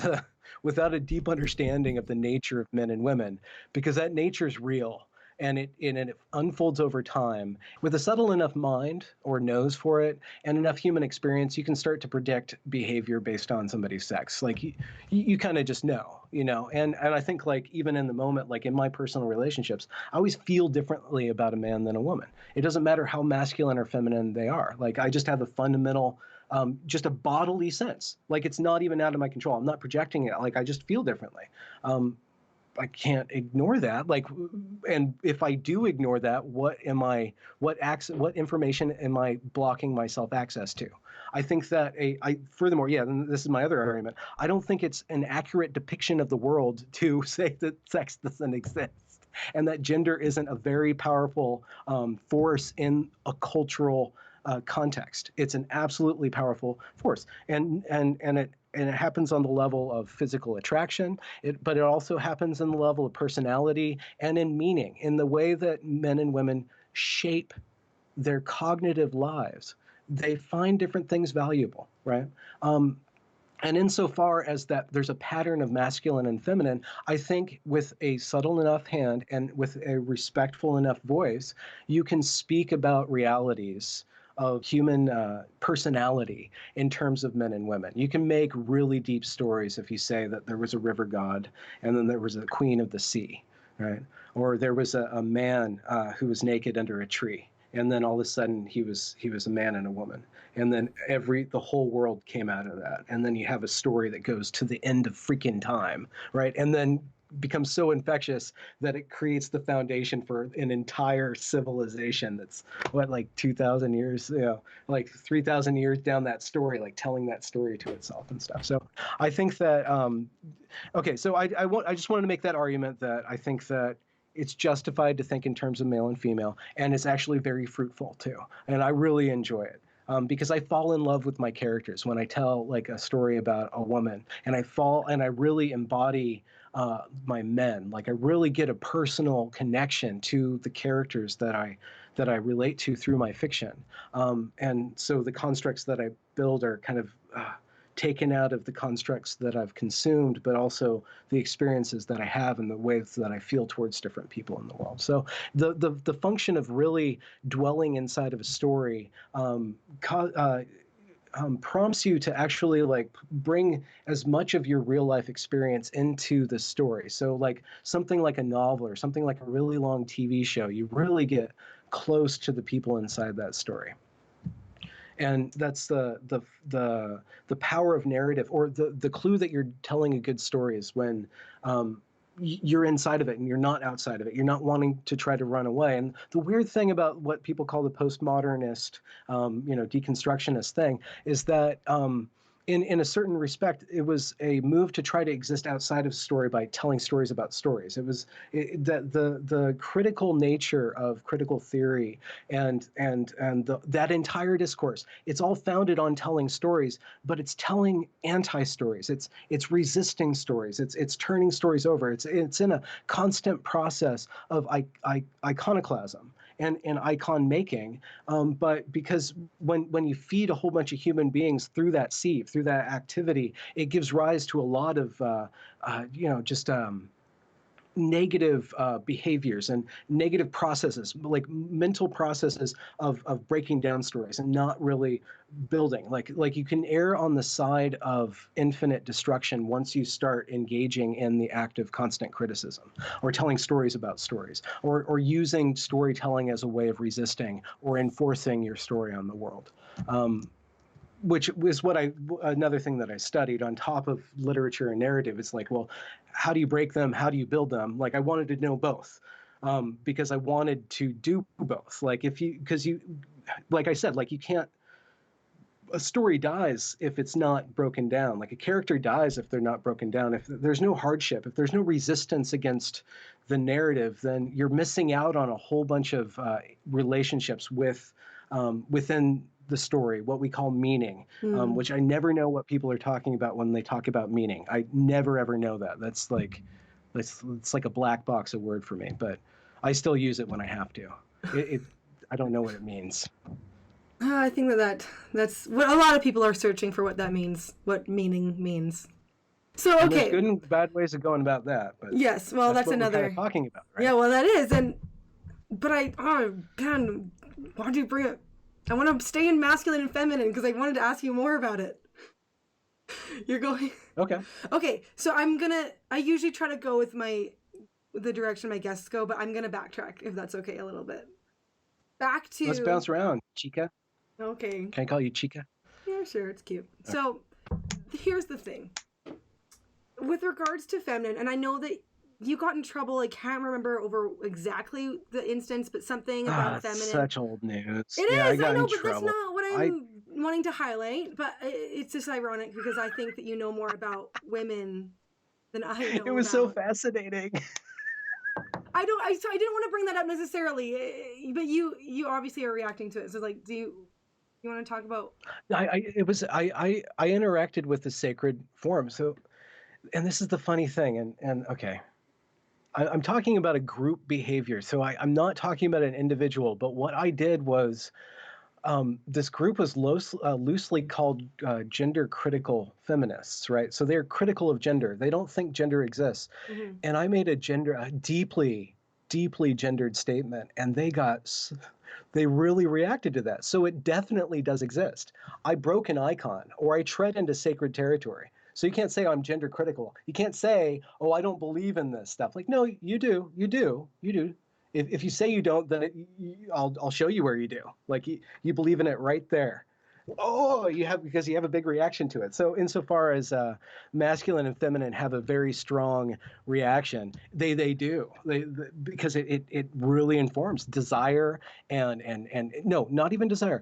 a deep understanding of the nature of men and women, because that nature is real, and it unfolds over time. With a subtle enough mind or nose for it and enough human experience, you can start to predict behavior based on somebody's sex. Like you kind of just know. And I think, like, even in the moment, like in my personal relationships, I always feel differently about a man than a woman. It doesn't matter how masculine or feminine they are. Like, I just have a fundamental just a bodily sense. Like, it's not even out of my control. I'm not projecting it. Like, I just feel differently. I can't ignore that. Like, and if I do ignore that, what information am I blocking myself access to? I think that furthermore, and this is my other argument, I don't think it's an accurate depiction of the world to say that sex doesn't exist, and that gender isn't a very powerful force in a cultural context. It's an absolutely powerful force, and it happens on the level of physical attraction, but it also happens in the level of personality and in meaning, in the way that men and women shape their cognitive lives. They find different things valuable, right? And insofar as that there's a pattern of masculine and feminine, I think with a subtle enough hand and with a respectful enough voice, you can speak about realities of human personality in terms of men and women. You can make really deep stories if you say that there was a river god and then there was a queen of the sea, right? Or there was a man who was naked under a tree, and then all of a sudden he was a man and a woman, and then the whole world came out of that, and then you have a story that goes to the end of freaking time, right? And then becomes so infectious that it creates the foundation for an entire civilization that's what, like 2,000 years, like 3,000 years down that story, like telling that story to itself and stuff. So I think that okay, so I just wanted to make that argument that I think that it's justified to think in terms of male and female, and it's actually very fruitful too. And I really enjoy it. Because I fall in love with my characters when I tell like a story about a woman, and I really embody my men. Like I really get a personal connection to the characters that I relate to through my fiction. And so the constructs that I build are kind of taken out of the constructs that I've consumed, but also the experiences that I have and the ways that I feel towards different people in the world. So the function of really dwelling inside of a story prompts you to actually like bring as much of your real life experience into the story. So like something like a novel or something like a really long TV show, you really get close to the people inside that story. And that's the power of narrative, or the clue that you're telling a good story is when you're inside of it and you're not outside of it. You're not wanting to try to run away. And the weird thing about what people call the postmodernist, deconstructionist thing is that in a certain respect, it was a move to try to exist outside of story by telling stories about stories. It was the critical nature of critical theory and that entire discourse. It's all founded on telling stories, but it's telling anti-stories. It's resisting stories. It's turning stories over. It's in a constant process of iconoclasm and icon making, but because when you feed a whole bunch of human beings through that sieve, through that activity, it gives rise to a lot of just negative behaviors and negative processes, like mental processes of breaking down stories and not really building. Like you can err on the side of infinite destruction once you start engaging in the act of constant criticism, or telling stories about stories, or using storytelling as a way of resisting or enforcing your story on the world. Which is another thing that I studied on top of literature and narrative. It's like, well, how do you break them? How do you build them? Like I wanted to know both, because I wanted to do both. Like like I said, like you can't, a story dies if it's not broken down. Like a character dies if they're not broken down. If there's no hardship, if there's no resistance against the narrative, then you're missing out on a whole bunch of relationships within the story, what we call meaning, which I never know what people are talking about when they talk about meaning. I never ever know that. That's like, it's like a black box of word for me, but I still use it when I have to. I don't know what it means. I think that's what a lot of people are searching for, what that means, what meaning means. So okay, there's good and bad ways of going about that, but yes, well, that's what another we're kind of talking about, right? Yeah, well, that is, but man, why do you bring it? I want to stay in masculine and feminine because I wanted to ask you more about it. You're going okay. So I usually try to go with the direction my guests go, but I'm gonna backtrack if that's okay a little bit. Back to, let's bounce around, Chica. Okay. Can I call you Chica? Yeah, sure, it's cute. Okay. So here's the thing. With regards to feminine, and I know that you got in trouble, I can't remember over exactly the instance, but something about feminine. Such old news. It is, I know, but that's not what I'm wanting to highlight. But it's just ironic because I think that you know more about women than I know. It was so fascinating. I didn't want to bring that up necessarily, but you obviously are reacting to it. So like, do you want to talk about? I interacted with the sacred form. So, and this is the funny thing, and okay. I'm talking about a group behavior. So I'm not talking about an individual, but what I did was this group was loosely called gender critical feminists, right? So they're critical of gender. They don't think gender exists. Mm-hmm. And I made a deeply, deeply gendered statement, and they really reacted to that. So it definitely does exist. I broke an icon, or I tread into sacred territory. So you can't say I'm gender critical. You can't say, oh, I don't believe in this stuff. Like, no, you do, you do, you do. If you say you don't, then I'll show you where you do. Like you believe in it right there. Oh, because you have a big reaction to it. So insofar as masculine and feminine have a very strong reaction, they do because it really informs desire and no, not even desire.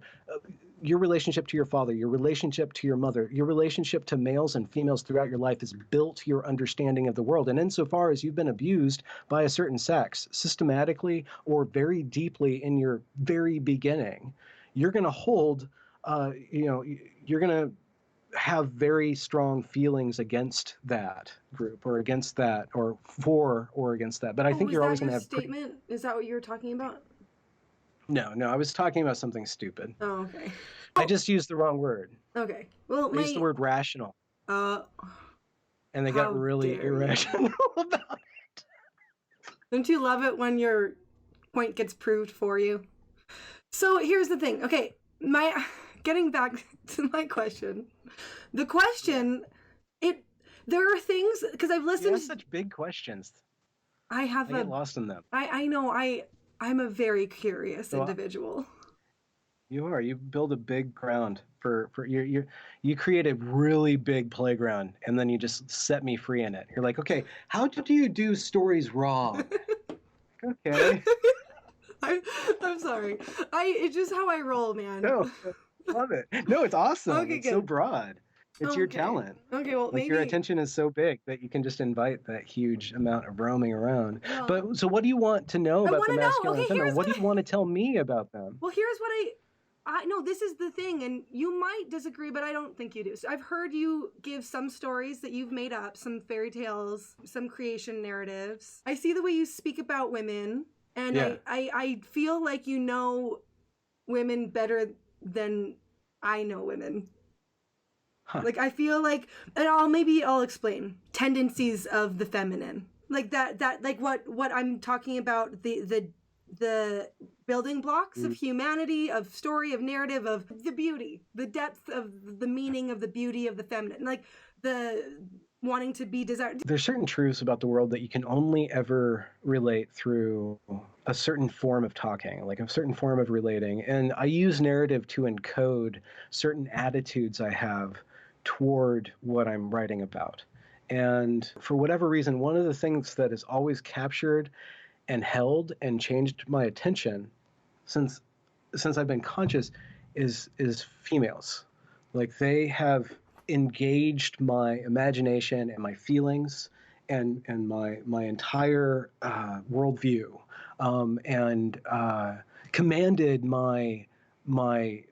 Your relationship to your father, your relationship to your mother, your relationship to males and females throughout your life has built your understanding of the world. And insofar as you've been abused by a certain sex, systematically or very deeply in your very beginning, you're going to hold, you're going to have very strong feelings against that group or against that or for or against that. But I think you're always going to have statement? Is that what you were talking about? No, I was talking about something stupid. Oh, okay. I just used the wrong word. Okay. Well, I used the word rational. And they got really irrational about it. Don't you love it when your point gets proved for you? So here's the thing. Okay, getting back to my question. The question, there are things, because I've listened. You have such big questions. I get lost in them. I know. I'm a very curious individual. You are. You build a big ground for you create a really big playground, and then you just set me free in it. You're like, okay, how do you do stories wrong? Okay. I'm sorry. It's just how I roll, man. No, love it. No, it's awesome. Okay, it's so broad. It's your talent. Okay, well, maybe your attention is so big that you can just invite that huge amount of roaming around. Well, but so what do you want to know about the masculine and feminine? What do you want to tell me about them? Well, here's what I know. This is the thing, and you might disagree, but I don't think you do. So I've heard you give some stories that you've made up, some fairy tales, some creation narratives. I see the way you speak about women, and yeah. I feel like you know women better than I know women. Huh. Like I feel like, and I'll explain tendencies of the feminine, like that like what I'm talking about, the building blocks of humanity, of story, of narrative, of the beauty, the depth of the meaning of the beauty of the feminine, like the wanting to be desired. There's certain truths about the world that you can only ever relate through a certain form of talking, like a certain form of relating. And I use narrative to encode certain attitudes I have toward what I'm writing about. And for whatever reason, one of the things that has always captured and held and changed my attention since I've been conscious is females. Like they have engaged my imagination and my feelings and my entire worldview, and commanded my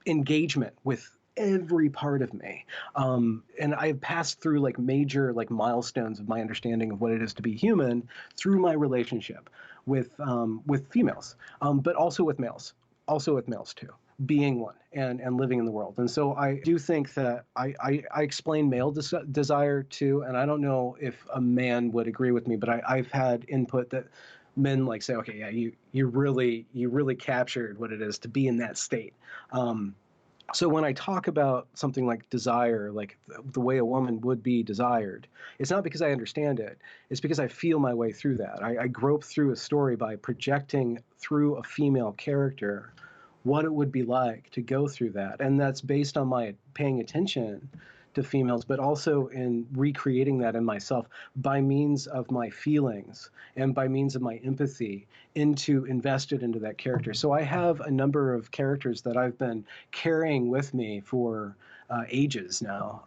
engagement with every part of me. And I've passed through like major like milestones of my understanding of what it is to be human through my relationship with females, but also with males too, being one and living in the world. And so I do think that I explain male desire too, and I don't know if a man would agree with me, but I've had input that men like say, okay, yeah, you really captured what it is to be in that state. So when I talk about something like desire, like the way a woman would be desired, it's not because I understand it. It's because I feel my way through that. I grope through a story by projecting through a female character what it would be like to go through that. And that's based on my paying attention to females, but also in recreating that in myself by means of my feelings and by means of my empathy invested into that character. So I have a number of characters that I've been carrying with me for ages now,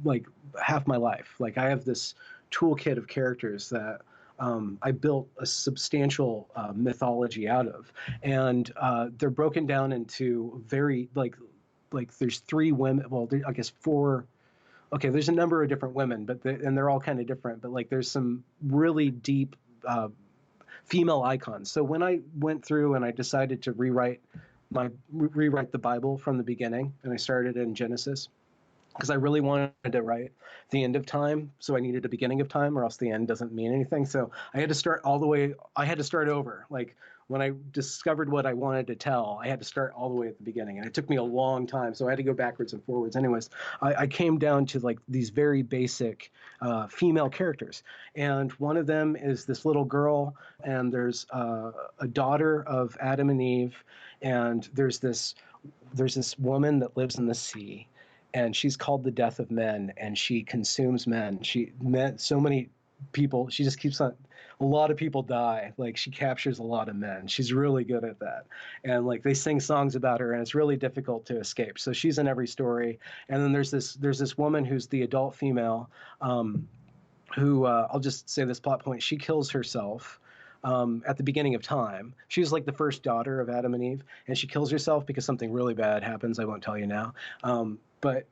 like half my life. Like I have this toolkit of characters that I built a substantial mythology out of, and they're broken down into very like there's 3 women. Well, I guess 4. Okay, there's a number of different women, but they're all kind of different. But like there's some really deep female icons. So when I went through and I decided to rewrite rewrite the Bible from the beginning, and I started in Genesis because I really wanted to write the end of time. So I needed a beginning of time, or else the end doesn't mean anything. So I had to start all the way. I had to start over. Like when I discovered what I wanted to tell, I had to start all the way at the beginning, and it took me a long time. So I had to go backwards and forwards. Anyways, I came down to like these very basic female characters, and one of them is this little girl, and there's a daughter of Adam and Eve, and there's this woman that lives in the sea, and she's called the death of men, and she consumes men. She met so many people. She just keeps on. A lot of people die. Like she captures a lot of men. She's really good at that, and like they sing songs about her, and it's really difficult to escape. So she's in every story. And then there's this woman who's the adult female, who I'll just say this plot point. She kills herself. At the beginning of time. She's like the first daughter of Adam and Eve, and she kills herself because something really bad happens. I won't tell you now. But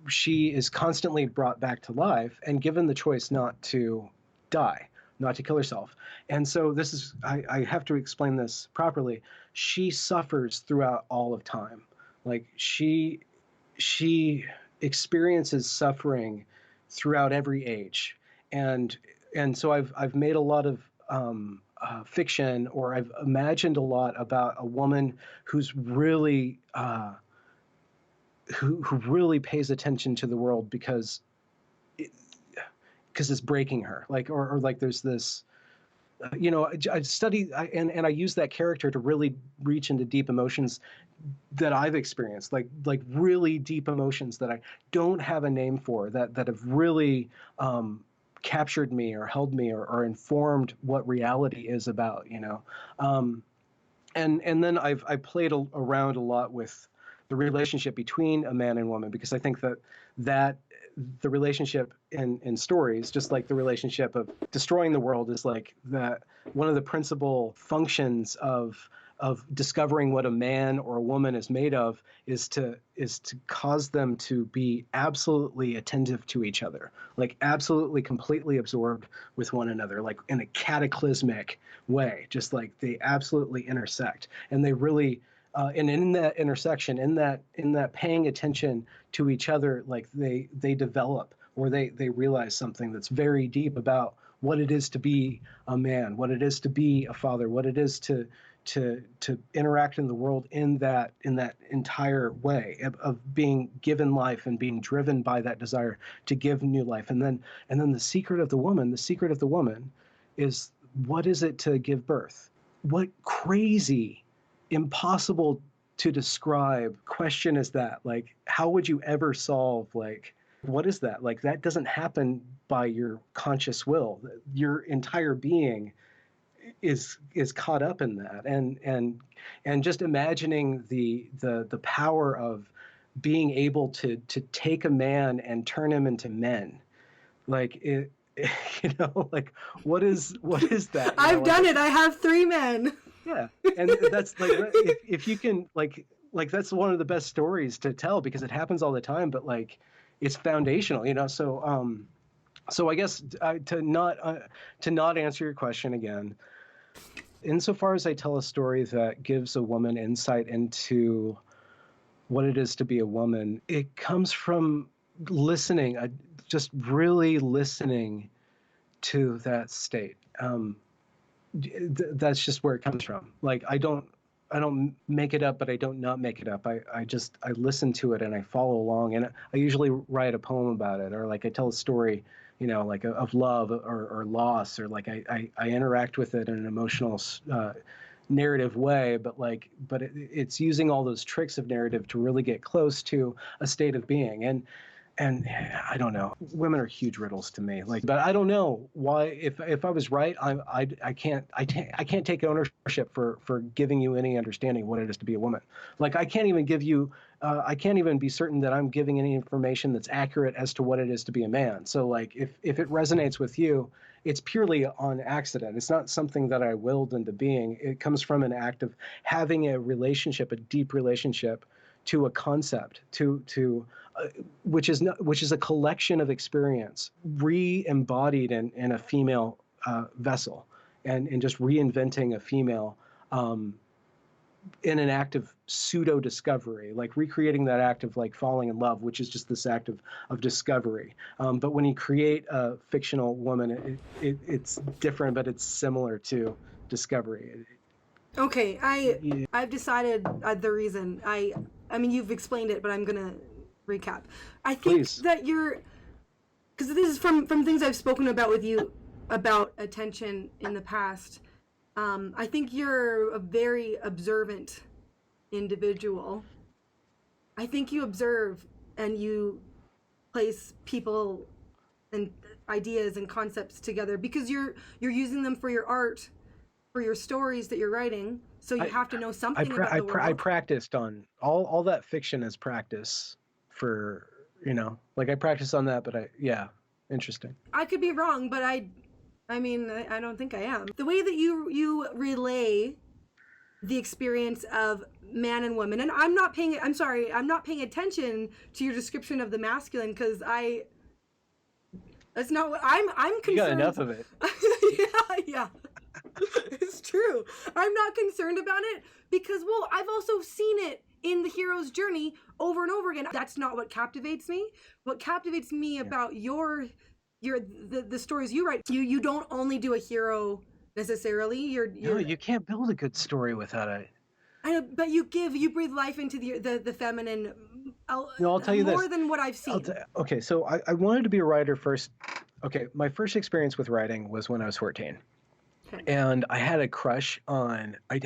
she is constantly brought back to life and given the choice not to die, not to kill herself. And so this is, I have to explain this properly. She suffers throughout all of time. Like she experiences suffering throughout every age. And so I've made a lot of fiction, or I've imagined a lot about a woman who's really who really pays attention to the world because it's breaking her. Like or like there's this. I study and I use that character to really reach into deep emotions that I've experienced, like really deep emotions that I don't have a name for, that have really captured me or held me or informed what reality is about, and then I played around a lot with the relationship between a man and woman, because I think that the relationship in stories, just like the relationship of destroying the world, is like that one of the principal functions of discovering what a man or a woman is made of is to cause them to be absolutely attentive to each other, like absolutely completely absorbed with one another, like in a cataclysmic way, just like they absolutely intersect. And they really and in that intersection, in that paying attention to each other, like they develop, or they realize something that's very deep about what it is to be a man, what it is to be a father, what it is to interact in the world in that entire way of being given life and being driven by that desire to give new life. And then the secret of the woman is, what is it to give birth? What crazy, impossible to describe question is that? Like, how would you ever solve, like, what is that? Like, that doesn't happen by your conscious will. Your entire being is caught up in that, and just imagining the power of being able to take a man and turn him into men, like it, like what is that? I've done it. I have 3 men. Yeah, and that's like if you can like that's one of the best stories to tell, because it happens all the time, but like it's foundational. So I guess to not answer your question again, insofar as I tell a story that gives a woman insight into what it is to be a woman, it comes from listening, just really listening to that state. That's just where it comes from. Like I don't make it up, but I don't not make it up. I listen to it and I follow along, and I usually write a poem about it, or like I tell a story, like of love or loss, or like I interact with it in an emotional narrative way, but it's using all those tricks of narrative to really get close to a state of being. And I don't know. Women are huge riddles to me. Like, but I don't know why. If I was right, I can't take ownership for giving you any understanding of what it is to be a woman. Like, I can't even give you. I can't even be certain that I'm giving any information that's accurate as to what it is to be a man. So, like, if it resonates with you, it's purely on accident. It's not something that I willed into being. It comes from an act of having a relationship, a deep relationship, to a concept, which is a collection of experience re-embodied in a female vessel, and just reinventing a female in an act of pseudo discovery, like recreating that act of like falling in love, which is just this act of discovery. But when you create a fictional woman, it's different, but it's similar to discovery. Okay, I've decided the reason. I mean you've explained it, but I'm gonna recap. I think Please. that you're, because this is from things I've spoken about with you about attention in the past. I think you're a very observant individual. I think you observe and you place people and ideas and concepts together because you're using them for your art, for your stories that you're writing. So you have to know something about the world. I practiced on all that fiction as practice for, like I practiced on that, but yeah, interesting. I could be wrong, but I mean, I don't think I am. The way that you relay the experience of man and woman, and I'm not paying attention to your description of the masculine because that's not what I'm concerned. You got enough of it. yeah. It's true. I'm not concerned about it because, well, I've also seen it in the hero's journey over and over again. That's not what captivates me. What captivates me about the stories you write, you don't only do a hero necessarily. No, you can't build a good story without it. I know, but you breathe life into the feminine. I'll tell you more than what I've seen. Okay, so I wanted to be a writer first. Okay, my first experience with writing was when I was 14. And I had a crush on, it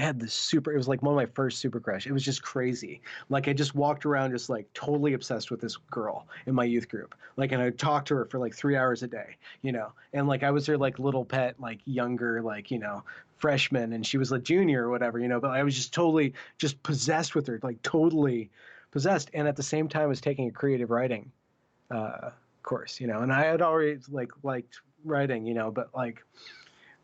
was like one of my first super crush. It was just crazy. Like I just walked around just like totally obsessed with this girl in my youth group. Like, and I talked to her for like 3 hours a day, and like I was her like little pet, like younger, like, freshman, and she was a junior or whatever, but I was just totally just possessed with her, like totally possessed. And at the same time I was taking a creative writing course, and I had already liked writing, but like,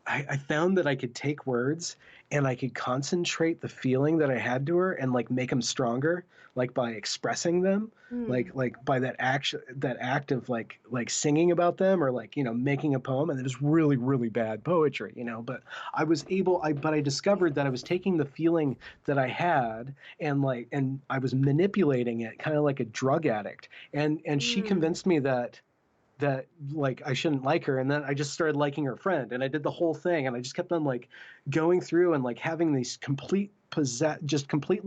I found that I could take words and I could concentrate the feeling that I had to her and like make them stronger, like by expressing them, like by that act of like singing about them or like, making a poem. And it was really, really bad poetry, but I discovered that I was taking the feeling that I had and I was manipulating it kind of like a drug addict. And she convinced me that like I shouldn't like her, and then I just started liking her friend, and I did the whole thing, and I just kept on like going through and like having these completely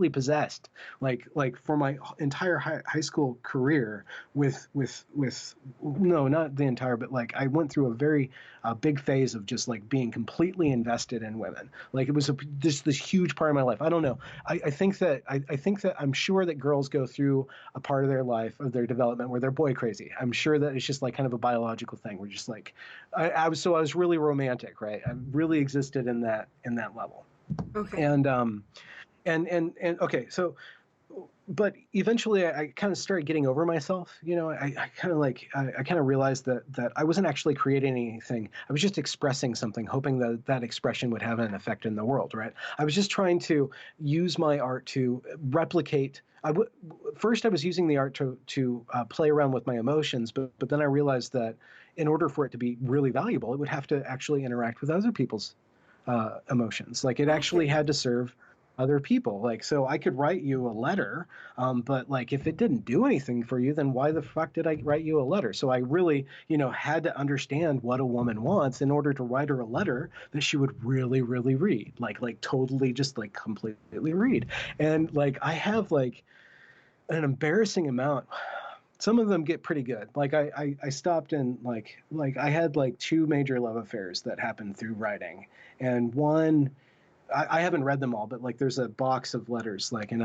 possessed, like for my entire high school career with no, not the entire, but like I went through a very big phase of just like being completely invested in women. Like it was this huge part of my life. I don't know. I think that I'm sure that girls go through a part of their life, of their development, where they're boy crazy. I'm sure that it's just like kind of a biological thing. We're just like, I was really romantic, right? I really existed in that level. Okay. And okay, so, but eventually I kind of started getting over myself. I kind of realized that I wasn't actually creating anything. I was just expressing something, hoping that expression would have an effect in the world, right? I was just trying to use my art to replicate. First, I was using the art to play around with my emotions, but then I realized that in order for it to be really valuable, it would have to actually interact with other people's emotions. Like it actually had to serve other people. Like, so I could write you a letter, but like if it didn't do anything for you, then why the fuck did I write you a letter? So I really, had to understand what a woman wants in order to write her a letter that she would really, really read, like totally just like completely read. And like I have like an embarrassing amount. Some of them get pretty good. Like I stopped and like I had like 2 major love affairs that happened through writing, and one, I haven't read them all, but like there's a box of letters, like, and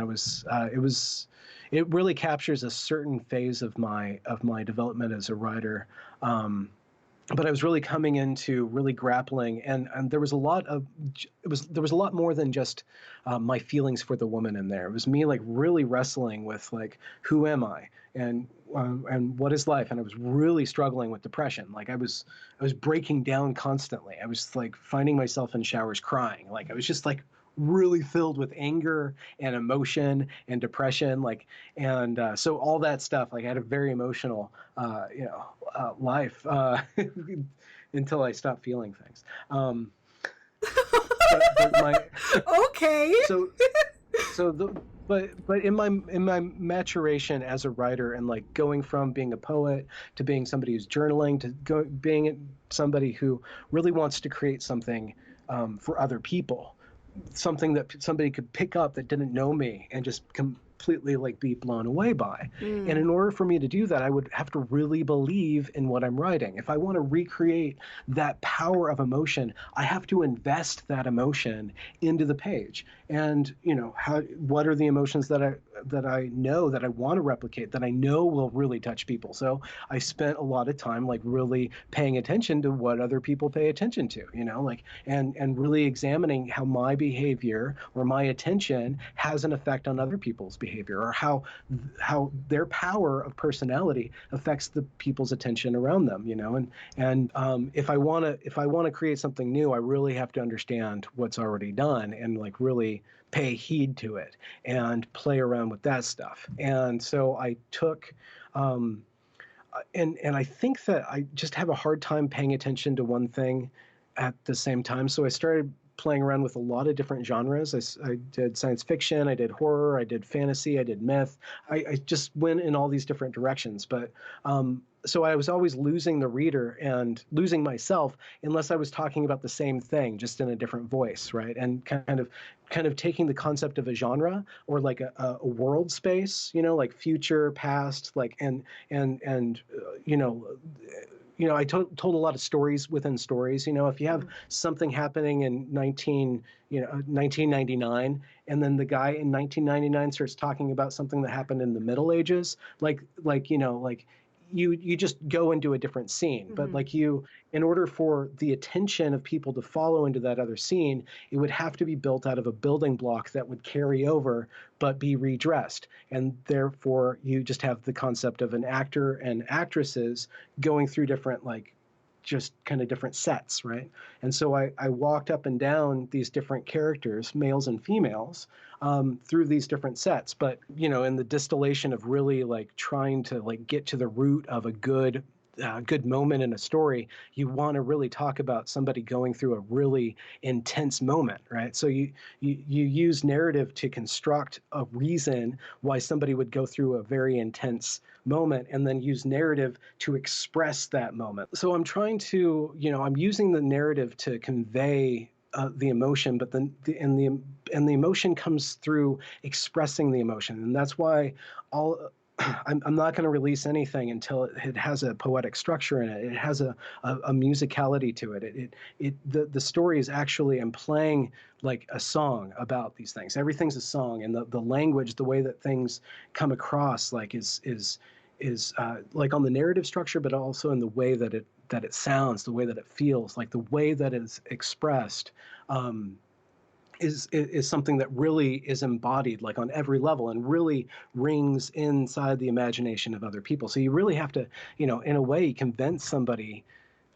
it really captures a certain phase of my development as a writer. But I was really coming into really grappling, and there was a lot more than just my feelings for the woman in there. It was me like really wrestling with like, who am I, and what is life? And I was really struggling with depression. Like I was breaking down constantly. I was like finding myself in showers crying. Like I was just like really filled with anger and emotion and depression, like, and so all that stuff, like I had a very emotional life until I stopped feeling things. Okay. So so the but in my maturation as a writer, and like going from being a poet to being somebody who's journaling to being somebody who really wants to create something for other people, something that somebody could pick up that didn't know me and just completely like be blown away by. And in order for me to do that, I would have to really believe in what I'm writing. If I want to recreate that power of emotion, I have to invest that emotion into the page. And what are the emotions that I know that I want to replicate, that I know will really touch people? So I spent a lot of time like really paying attention to what other people pay attention to, like and really examining how my behavior or my attention has an effect on other people's behavior, or how their power of personality affects the people's attention around them. And if I want to create something new, I really have to understand what's already done and like really pay heed to it and play around with that stuff. And so I took and I think that I just have a hard time paying attention to one thing at the same time. So I started playing around with a lot of different genres. I did science fiction, I did horror, I did fantasy, I did myth. I just went in all these different directions. But so I was always losing the reader and losing myself unless I was talking about the same thing, just in a different voice, right? And kind of taking the concept of a genre or like a world space, like future, past, like and I told a lot of stories within stories. If you have something happening in 1999, and then the guy in 1999 starts talking about something that happened in the Middle Ages, like you just go into a different scene. But like in order for the attention of people to follow into that other scene, it would have to be built out of a building block that would carry over but be redressed. And therefore, you just have the concept of an actor and actresses going through different, like, just kind of different sets, right? And so I walked up and down these different characters, males and females, through these different sets. But, in the distillation of really like trying to like get to the root of a good moment in a story, you want to really talk about somebody going through a really intense moment, right? So you use narrative to construct a reason why somebody would go through a very intense moment, and then use narrative to express that moment. So I'm trying to, I'm using the narrative to convey the emotion, but then the emotion comes through expressing the emotion, and that's why I'm not going to release anything until it has a poetic structure in it. It has a musicality to it. The story is actually, I'm playing like a song about these things. Everything's a song, and the language, the way that things come across, like is like on the narrative structure, but also in the way that it sounds, the way that it feels, like the way that it's expressed. Is something that really is embodied like on every level and really rings inside the imagination of other people. So you really have to, in a way, convince somebody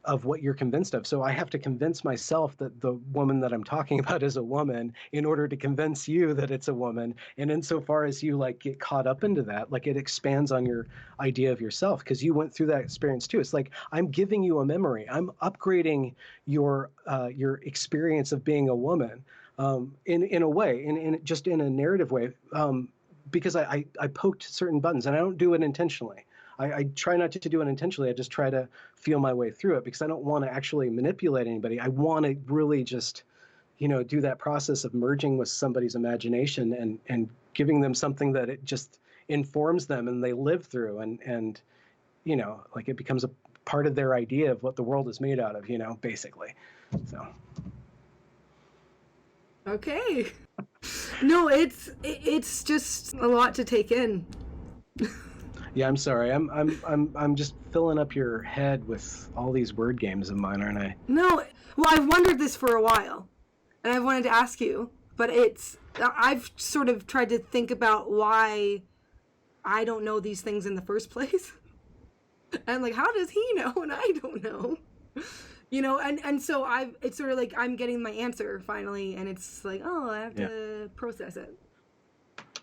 of what you're convinced of. So I have to convince myself that the woman that I'm talking about is a woman in order to convince you that it's a woman. And insofar as you like get caught up into that, like it expands on your idea of yourself because you went through that experience too. It's like I'm giving you a memory. I'm upgrading your experience of being a woman. In a way, in just in a narrative way, because I poked certain buttons, and I don't do it intentionally. I try not to do it intentionally. I just try to feel my way through it because I don't want to actually manipulate anybody. I want to really just, do that process of merging with somebody's imagination and giving them something that it just informs them and they live through, and like it becomes a part of their idea of what the world is made out of, basically. So. Okay. No, it's just a lot to take in. Yeah, I'm sorry. I'm just filling up your head with all these word games of mine, aren't I? No, well, I've wondered this for a while, and I've wanted to ask you, but I've sort of tried to think about why I don't know these things in the first place. And like, how does he know and I don't know? And so it's sort of like I'm getting my answer finally, and it's like, oh, I have to process it.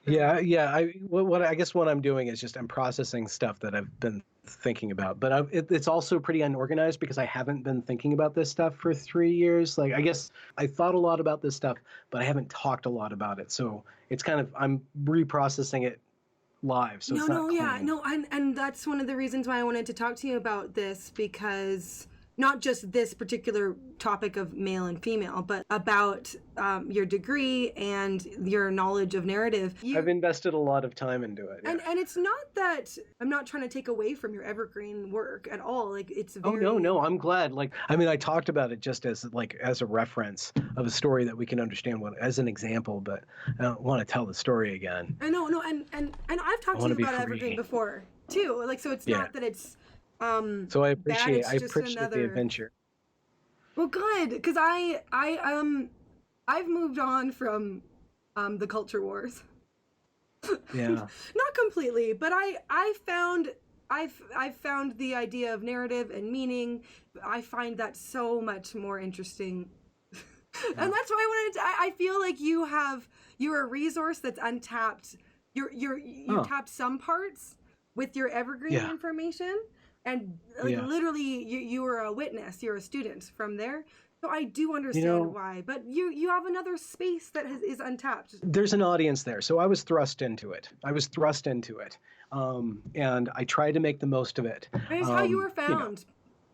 Yeah. I guess what I'm doing is just I'm processing stuff that I've been thinking about. But it's also pretty unorganized because I haven't been thinking about this stuff for 3 years. Like, I guess I thought a lot about this stuff, but I haven't talked a lot about it. So it's kind of, I'm reprocessing it live, so it's not Yeah, clean. no, and that's one of the reasons why I wanted to talk to you about this, because not just this particular topic of male and female, but about your degree and your knowledge of narrative. I've invested a lot of time into it. Yeah. And it's not that I'm not trying to take away from your evergreen work at all. Like, it's very... Oh, no, I'm glad. Like, I mean, I talked about it just as a reference of a story that we can understand as an example, but I don't want to tell the story again. I know, no, and I've talked to you about evergreen before too. Like, so it's not that it's so I appreciate another... the adventure. Well, good, because I've moved on from the culture wars. Yeah. Not completely, but I've found the idea of narrative and meaning. I find that so much more interesting. And that's why I feel like you're a resource that's untapped. You tapped some parts with your evergreen information, and literally you were a witness, you're a student from there. So I do understand why, but you have another space that is untapped. There's an audience there, so I was thrust into it. And I tried to make the most of it. It's how you were found.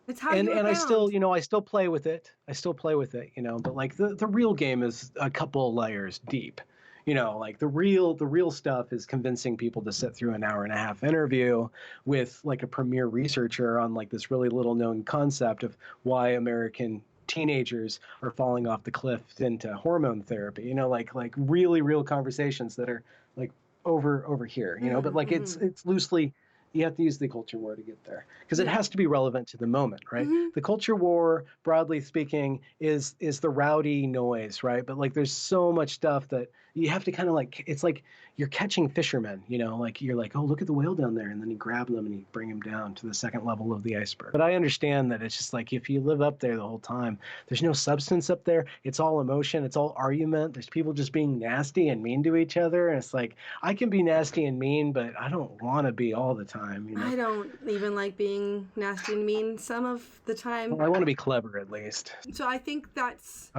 It's how and you were and found. I still play with it. But like the real game is a couple layers deep. Like the real stuff is convincing people to sit through an hour and a half interview with like a premier researcher on like this really little known concept of why American teenagers are falling off the cliff into hormone therapy. Like really real conversations that are like over here. But like it's loosely. You have to use the culture war to get there because it has to be relevant to the moment, right? The culture war, broadly speaking, is the rowdy noise, right? But like there's so much stuff that you have to kind of like, it's like you're catching fishermen, like you're like, oh, look at the whale down there. And then you grab them and you bring them down to the second level of the iceberg. But I understand that it's just like, if you live up there the whole time, there's no substance up there. It's all emotion. It's all argument. There's people just being nasty and mean to each other. And it's like, I can be nasty and mean, but I don't want to be all the time. I don't even like being nasty and mean some of the time. Well, I want to be clever at least. So I think that's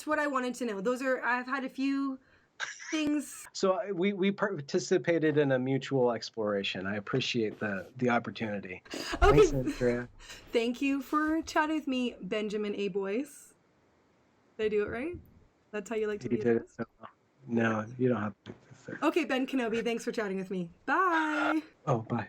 what I wanted to know. I've had a few things. So we participated in a mutual exploration. I appreciate the opportunity. Okay. Thanks, Andrea. Thank you for chatting with me, Benjamin A. Boyce. Did I do it right? That's how you like to be addressed? So well. No, you don't have to. Okay, Ben Kenobi, thanks for chatting with me. Bye. Oh, bye.